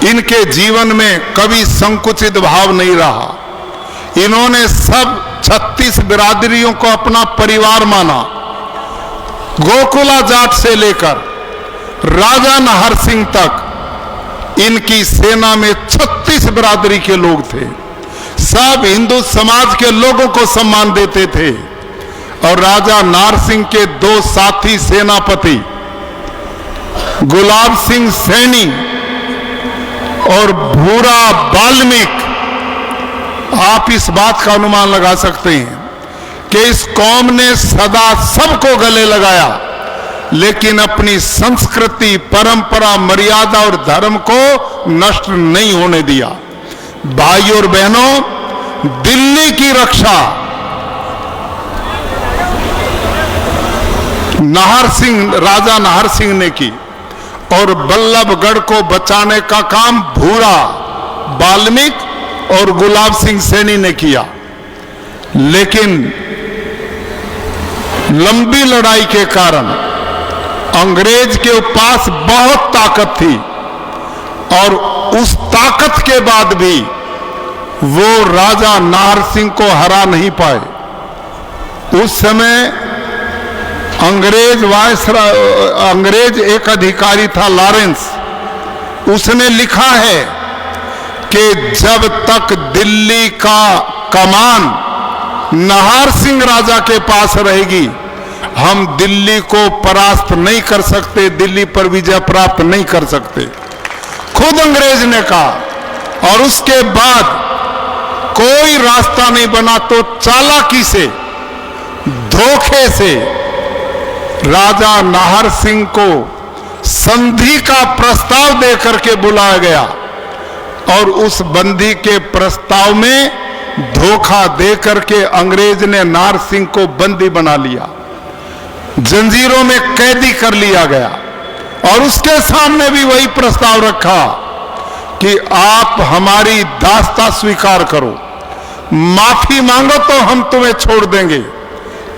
इनके जीवन में कभी संकुचित भाव नहीं रहा। इन्होंने सब 36 बिरादरियों को अपना परिवार माना। गोकुला जाट से लेकर राजा नाहर सिंह तक इनकी सेना में 36 बिरादरी के लोग थे। सब हिंदू समाज के लोगों को सम्मान देते थे। और राजा नाहर सिंह के 2 साथी सेनापति गुलाब सिंह सैनी और भूरा बाल्मीक, आप इस बात का अनुमान लगा सकते हैं कि इस कौम ने सदा सबको गले लगाया, लेकिन अपनी संस्कृति, परंपरा, मर्यादा और धर्म को नष्ट नहीं होने दिया। भाई और बहनों, दिल्ली की रक्षा राजा नाहर सिंह ने की और बल्लभगढ़ को बचाने का काम भूरा बाल्मीक और गुलाब सिंह सैनी ने किया। लेकिन लंबी लड़ाई के कारण अंग्रेज के पास बहुत ताकत थी और उस ताकत के बाद भी वो राजा नाहर सिंह को हरा नहीं पाए। उस समय अंग्रेज एक अधिकारी था लॉरेंस, उसने लिखा है कि जब तक दिल्ली का कमान नाहर सिंह राजा के पास रहेगी हम दिल्ली को परास्त नहीं कर सकते, दिल्ली पर विजय प्राप्त नहीं कर सकते। खुद अंग्रेज ने कहा और उसके बाद कोई रास्ता नहीं बना तो चालाकी से, धोखे से राजा नाहर सिंह को संधि का प्रस्ताव देकर के बुलाया गया और उस बंदी के प्रस्ताव में धोखा देकर के अंग्रेज ने नाहर सिंह को बंदी बना लिया, जंजीरों में कैदी कर लिया गया और उसके सामने भी वही प्रस्ताव रखा कि आप हमारी दास्ता स्वीकार करो, माफी मांगो तो हम तुम्हें छोड़ देंगे।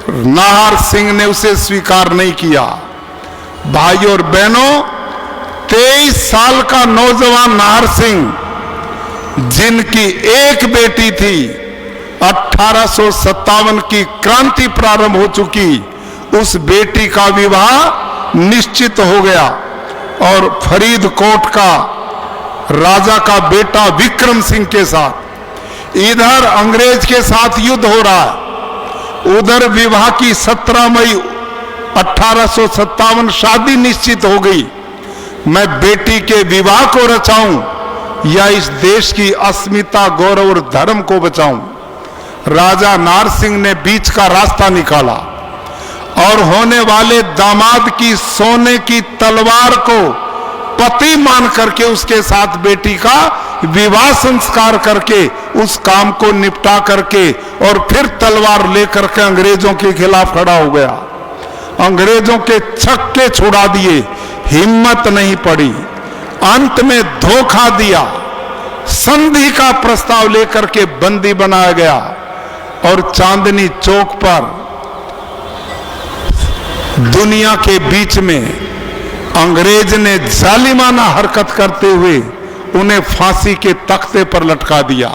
नाहर सिंह ने उसे स्वीकार नहीं किया। भाई और बहनों, 23 साल का नौजवान नाहर सिंह, जिनकी एक बेटी थी, 1857 की क्रांति प्रारंभ हो चुकी, उस बेटी का विवाह निश्चित हो गया और फरीदकोट का राजा का बेटा विक्रम सिंह के साथ, इधर अंग्रेज के साथ युद्ध हो रहा है, उधर विवाह की 17 मई 1857 शादी निश्चित हो गई। मैं बेटी के विवाह को रचाऊं या इस देश की अस्मिता, गौरव और धर्म को बचाऊं? राजा नाहर सिंह ने बीच का रास्ता निकाला और होने वाले दामाद की सोने की तलवार को पति मान करके उसके साथ बेटी का विवाह संस्कार करके उस काम को निपटा करके और फिर तलवार लेकर के अंग्रेजों के खिलाफ खड़ा हो गया। अंग्रेजों के छक्के छुड़ा दिए, हिम्मत नहीं पड़ी, अंत में धोखा दिया, संधि का प्रस्ताव लेकर के बंदी बनाया गया और चांदनी चौक पर दुनिया के बीच में अंग्रेज ने जालिमाना हरकत करते हुए उन्हें फांसी के तख्ते पर लटका दिया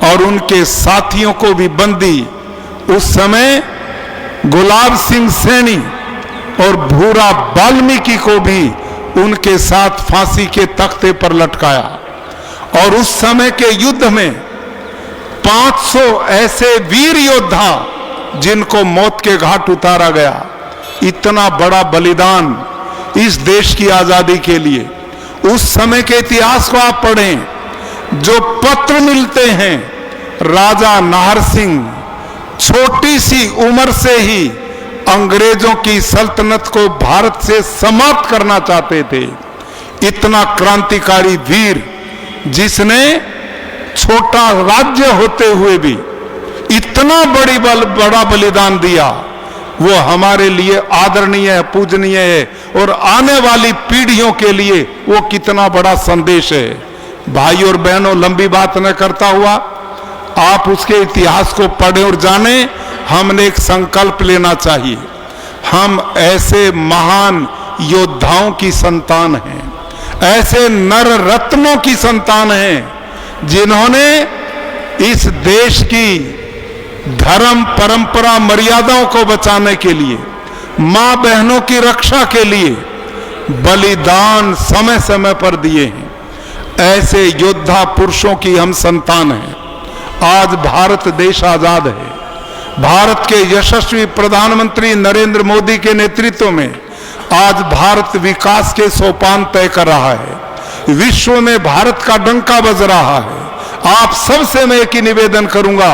और उनके साथियों को भी बंदी। उस समय गुलाब सिंह सैनी और भूरा वाल्मीकि को भी उनके साथ फांसी के तख्ते पर लटकाया और उस समय के युद्ध में 500 ऐसे वीर योद्धा जिनको मौत के घाट उतारा गया। इतना बड़ा बलिदान इस देश की आजादी के लिए। उस समय के इतिहास को आप पढ़ें, जो पत्र मिलते हैं, राजा नाहर सिंह छोटी सी उम्र से ही अंग्रेजों की सल्तनत को भारत से समाप्त करना चाहते थे। इतना क्रांतिकारी वीर जिसने छोटा राज्य होते हुए भी इतना बड़ा बलिदान दिया, वो हमारे लिए आदरणीय है, पूजनीय है और आने वाली पीढ़ियों के लिए वो कितना बड़ा संदेश है। भाई और बहनों, लंबी बात न करता हुआ आप उसके इतिहास को पढ़ें और जानें। हमने एक संकल्प लेना चाहिए। हम ऐसे महान योद्धाओं की संतान हैं, ऐसे नर रत्नों की संतान हैं जिन्होंने इस देश की धर्म, परंपरा, मर्यादाओं को बचाने के लिए, मां बहनों की रक्षा के लिए बलिदान समय समय पर दिए हैं। ऐसे योद्धा पुरुषों की हम संतान हैं। आज भारत देश आजाद है। भारत के यशस्वी प्रधानमंत्री नरेंद्र मोदी के नेतृत्व में आज भारत विकास के सोपान तय कर रहा है। विश्व में भारत का डंका बज रहा है। आप सबसे मैं एक ही निवेदन करूंगा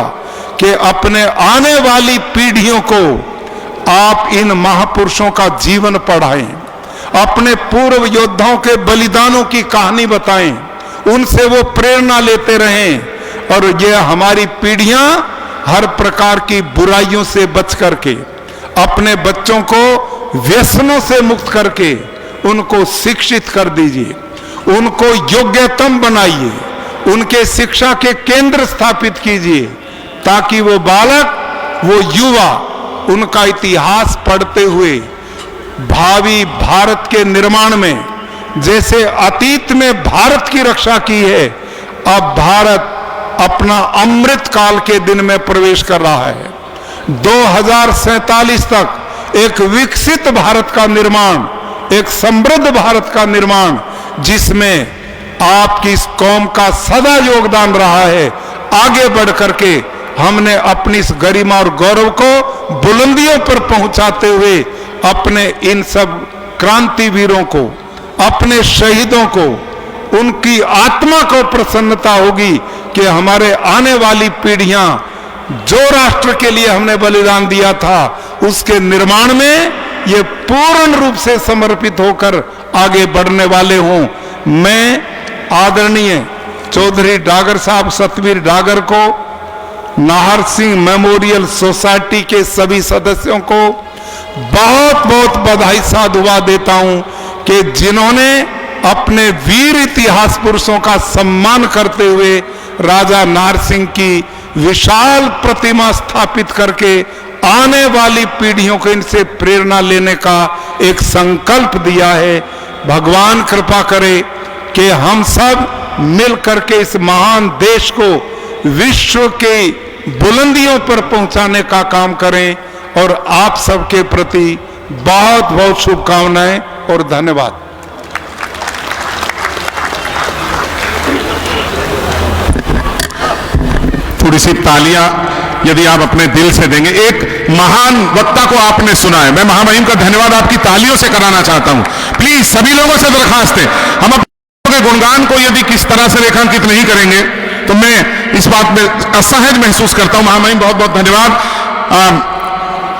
कि अपने आने वाली पीढ़ियों को आप इन महापुरुषों का जीवन पढ़ाएं, अपने पूर्व योद्धाओं के बलिदानों की कहानी बताएं, उनसे वो प्रेरणा लेते रहें और ये हमारी पीढ़ियां हर प्रकार की बुराइयों से बच करके, अपने बच्चों को व्यसनों से मुक्त करके उनको शिक्षित कर दीजिए, उनको योग्यतम बनाइए, उनके शिक्षा के केंद्र स्थापित कीजिए ताकि वो बालक, वो युवा उनका इतिहास पढ़ते हुए भावी भारत के निर्माण में, जैसे अतीत में भारत की रक्षा की है, अब भारत अपना अमृत काल के दिन में प्रवेश कर रहा है। 2047 तक एक विकसित भारत का निर्माण, एक समृद्ध भारत का निर्माण, जिसमें आपकी इस कौम का सदा योगदान रहा है। आगे बढ़ करके हमने अपनी इस गरिमा और गौरव को बुलंदियों पर पहुंचाते हुए अपने इन सब क्रांतिवीरों को, अपने शहीदों को उनकी आत्मा को प्रसन्नता होगी कि हमारे आने वाली पीढ़ियां जो राष्ट्र के लिए हमने बलिदान दिया था उसके निर्माण में ये पूर्ण रूप से समर्पित होकर आगे बढ़ने वाले हों। मैं आदरणीय चौधरी डागर साहब सतवीर डागर को, नाहर सिंह मेमोरियल सोसाइटी के सभी सदस्यों को बहुत बहुत बधाई साधुवाद देता हूं कि जिन्होंने अपने वीर इतिहास पुरुषों का सम्मान करते हुए राजा नाहर सिंह की विशाल प्रतिमा स्थापित करके आने वाली पीढ़ियों को इनसे प्रेरणा लेने का एक संकल्प दिया है। भगवान कृपा करे कि हम सब मिल करके इस महान देश को विश्व के बुलंदियों पर पहुंचाने का काम करें और आप सबके प्रति बहुत बहुत शुभकामनाएं और धन्यवाद। थोड़ी सी तालियां यदि आप अपने दिल से देंगे। एक महान वक्ता को आपने सुना है, मैं महामहिम का धन्यवाद आपकी तालियों से कराना चाहता हूं। प्लीज सभी लोगों से दरखास्त है, हम अपने गुणगान को यदि किस तरह से रेखांकित नहीं करेंगे तो मैं इस बात में असहज महसूस करता हूं। महामहिम बहुत बहुत धन्यवाद।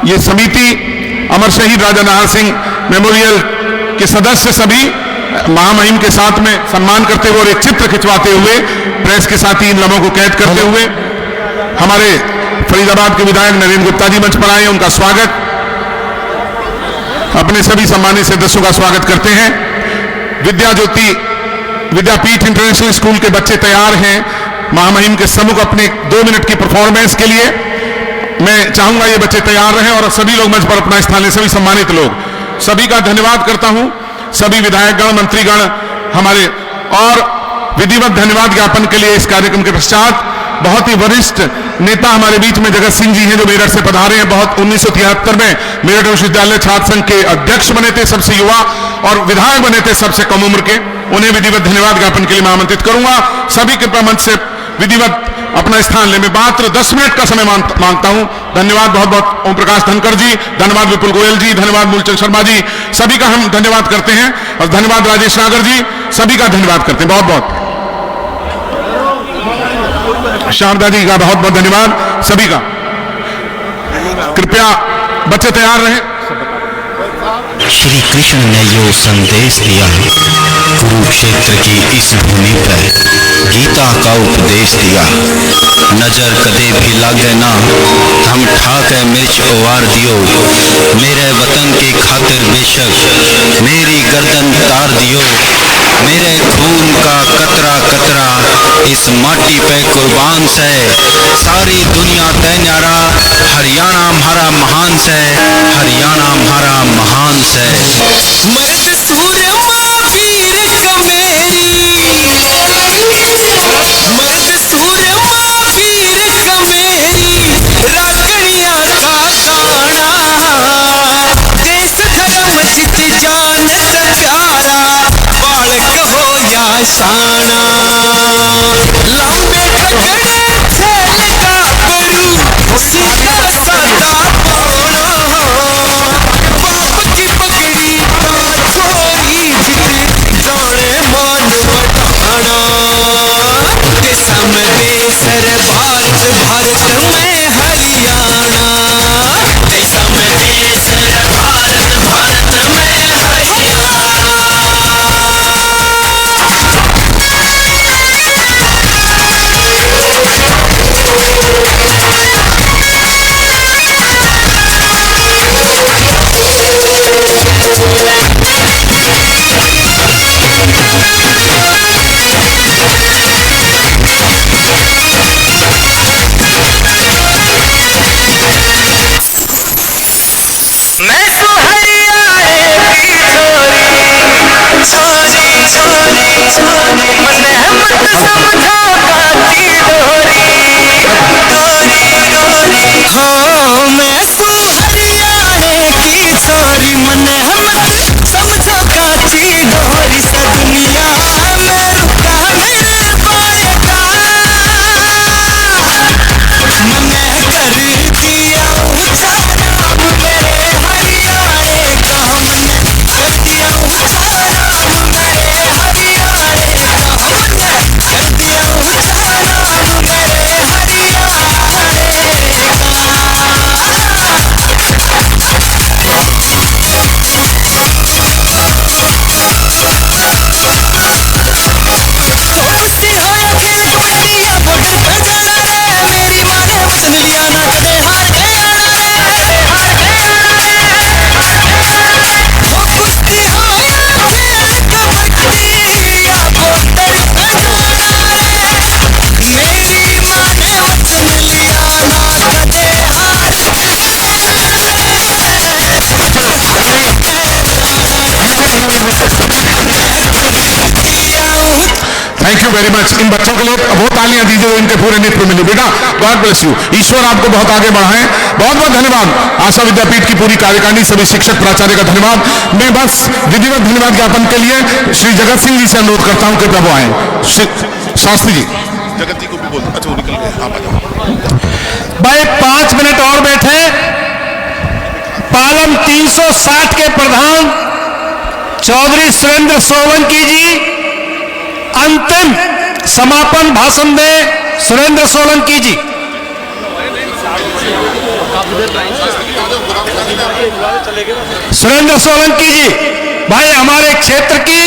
ये समिति अमर शहीद राजा नाहर सिंह मेमोरियल के सदस्य सभी महामहिम के साथ में सम्मान करते हुए और एक चित्र खिंचवाते हुए प्रेस के साथ ही इन लम्हों को कैद करते हुए हमारे फरीदाबाद के विधायक नरेंद्र गुप्ता जी मंच पर आए, उनका स्वागत, अपने सभी सम्मानित सदस्यों का स्वागत करते हैं। विद्या ज्योति विद्यापीठ इंटरनेशनल स्कूल के बच्चे तैयार हैं महामहिम के सम्मुख अपने 2 मिनट की परफॉर्मेंस के लिए। मैं चाहूंगा ये बच्चे तैयार रहें और सभी लोग मंच पर अपना स्थान लें, सभी सम्मानित लोग। सभी का धन्यवाद करता हूं, सभी विधायकगण, मंत्रीगण हमारे, और विधिवत धन्यवाद ज्ञापन के लिए इस कार्यक्रम के पश्चात बहुत ही वरिष्ठ नेता हमारे बीच में जगत सिंह जी हैं जो मेरठ से पधारे हैं। बहुत 1973 में मेरठ विश्वविद्यालय छात्र संघ के अध्यक्ष बने थे, सबसे युवा, और विधायक बने थे सबसे कम उम्र के। उन्हें विधिवत धन्यवाद ज्ञापन के लिए मैं आमंत्रित करूंगा। सभी कृपया मंच से विधिवत अपना स्थान ले। मैं मात्र 10 मिनट का समय मांगता हूं। धन्यवाद बहुत बहुत ओम प्रकाश धनखड़ जी, धन्यवाद विपुल गोयल जी, धन्यवाद मूलचंद शर्मा जी, सभी का हम धन्यवाद करते हैं, और धन्यवाद राजेश नागर जी, सभी का धन्यवाद करते हैं बहुत बहुत। शारदा जी का बहुत बहुत धन्यवाद, सभी का। कृपया बच्चे तैयार रहें। श्री कृष्ण ने जो संदेश दिया, कुरुक्षेत्र की इस भूमि पर गीता का उपदेश दिया। नजर कदे भी लागे ना, हम ठाके मिर्च उवार दियो, मेरे वतन के खातिर बेशक मेरी गर्दन तार दियो, मेरे खून का कतरा कतरा इस माटी पे कुर्बान से, सारी दुनिया तय न्यारा, हरियाणा हमारा महान से, हरियाणा हमारा महान से। मर्द सूरमा वीर कमेरी, मर्द सूरमा वीर कमेरी, रागणिया का गाना, देश धर्म जित जान से प्यारा, बालक हो या शाना, लंबे तगड़े थैल का परू, सीधा सादा पाना, बाप की पगड़ी का छोरी जित जाने मान वटाना, देशा में देसर भारत, भारत में हरियाणा, देशा में देसर भारत, भारत में Haryana. Thank you very much. इन बच्चों के लिए वो तालियां दीजिए जो इनके पूरे नेतृत्व में। बेटा गॉड ब्लेस यू, ईश्वर आपको बहुत आगे बढ़ाए। बहुत बहुत धन्यवाद आशा विद्यापीठ की पूरी कार्यकारिणी, सभी शिक्षक प्राचार्य का धन्यवाद। मैं बस विधिवत धन्यवाद ज्ञापन के लिए श्री जगत सिंह जी से अनुरोध करता हूं कि प्रभु आए। शास्त्री जी, जगत जी को भी बोल। अच्छा वो निकल गए, आप आ जाओ भाई। 5 मिनट और बैठे। पालम 360 के प्रधान चौधरी सुरेंद्र सोलंकी जी अंतिम समापन भाषण दे। सुरेंद्र सोलंकी जी। सुरेंद्र सोलंकी जी भाई हमारे क्षेत्र की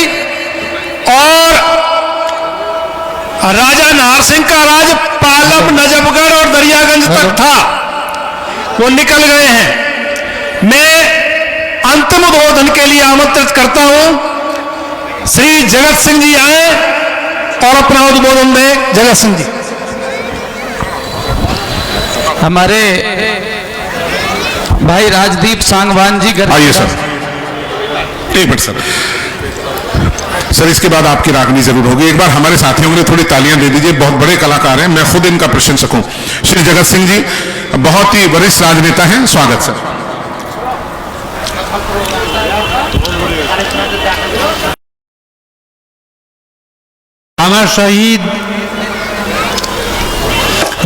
और राजा नाहर सिंह का राज पालम, नजफगढ़ और दरियागंज तक था, वो निकल गए हैं। मैं अंतिम उद्बोधन के लिए आमंत्रित करता हूं, श्री जगत सिंह जी आए और अपना उद्बोधन दें। जगत सिंह जी। हमारे भाई राजदीप सांगवान जी घर। आइए सर, एक मिनट सर। सर इसके बाद आपकी रागनी जरूर होगी। एक बार हमारे साथियों के लिए थोड़ी तालियां दे दीजिए, बहुत बड़े कलाकार हैं, मैं खुद इनका प्रशंसक हूं। श्री जगत सिंह जी बहुत ही वरिष्ठ राजनेता हैं, स्वागत सर। अमर शहीद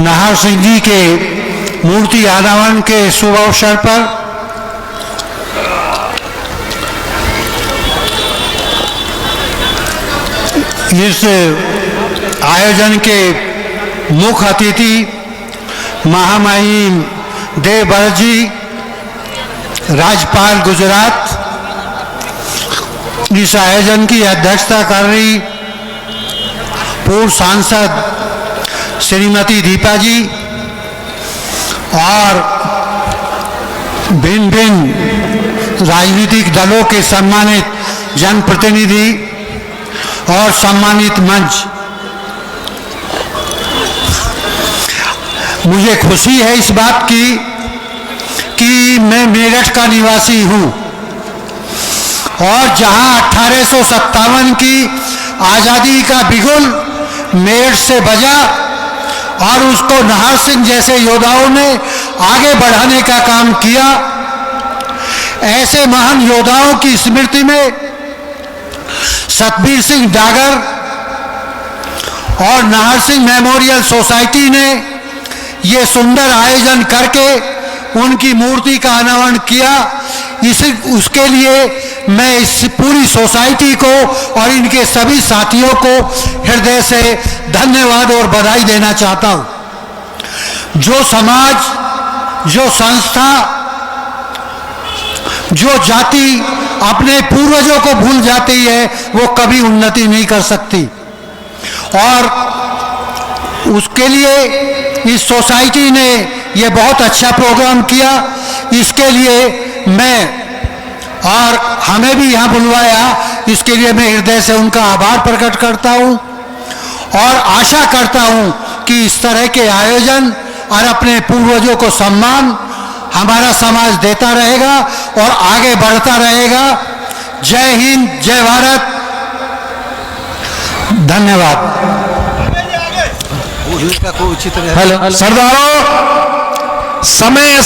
नाहर सिंह जी के मूर्ति अनावरण के शुभ अवसर पर इस आयोजन के मुख्य अतिथि महामहिम देवव्रत जी, राज्यपाल गुजरात, इस आयोजन की अध्यक्षता कर रही पूर्व सांसद श्रीमती दीपा जी और भिन्न भिन्न राजनीतिक दलों के सम्मानित जनप्रतिनिधि और सम्मानित मंच, मुझे खुशी है इस बात की कि मैं मेरठ का निवासी हूं और जहां 1857 की आज़ादी का बिगुल मेरठ से बजा और उसको नाहर सिंह जैसे योद्धाओं ने आगे बढ़ाने का काम किया, ऐसे महान योद्धाओं की स्मृति में सतबीर सिंह डागर और नाहर सिंह मेमोरियल सोसाइटी ने ये सुंदर आयोजन करके उनकी मूर्ति का अनावरण किया। उसके लिए मैं इस पूरी सोसाइटी को और इनके सभी साथियों को हृदय से धन्यवाद और बधाई देना चाहता हूं। जो समाज, जो संस्था, जो जाति अपने पूर्वजों को भूल जाती है वो कभी उन्नति नहीं कर सकती, और उसके लिए इस सोसाइटी ने ये बहुत अच्छा प्रोग्राम किया। इसके लिए मैं और हमें भी यहाँ बुलवाया, इसके लिए मैं हृदय से उनका आभार प्रकट करता हूँ और आशा करता हूँ कि इस तरह के आयोजन और अपने पूर्वजों को सम्मान हमारा समाज देता रहेगा और आगे बढ़ता रहेगा। जय हिंद, जय भारत, धन्यवाद। हेलो सरदारों, समय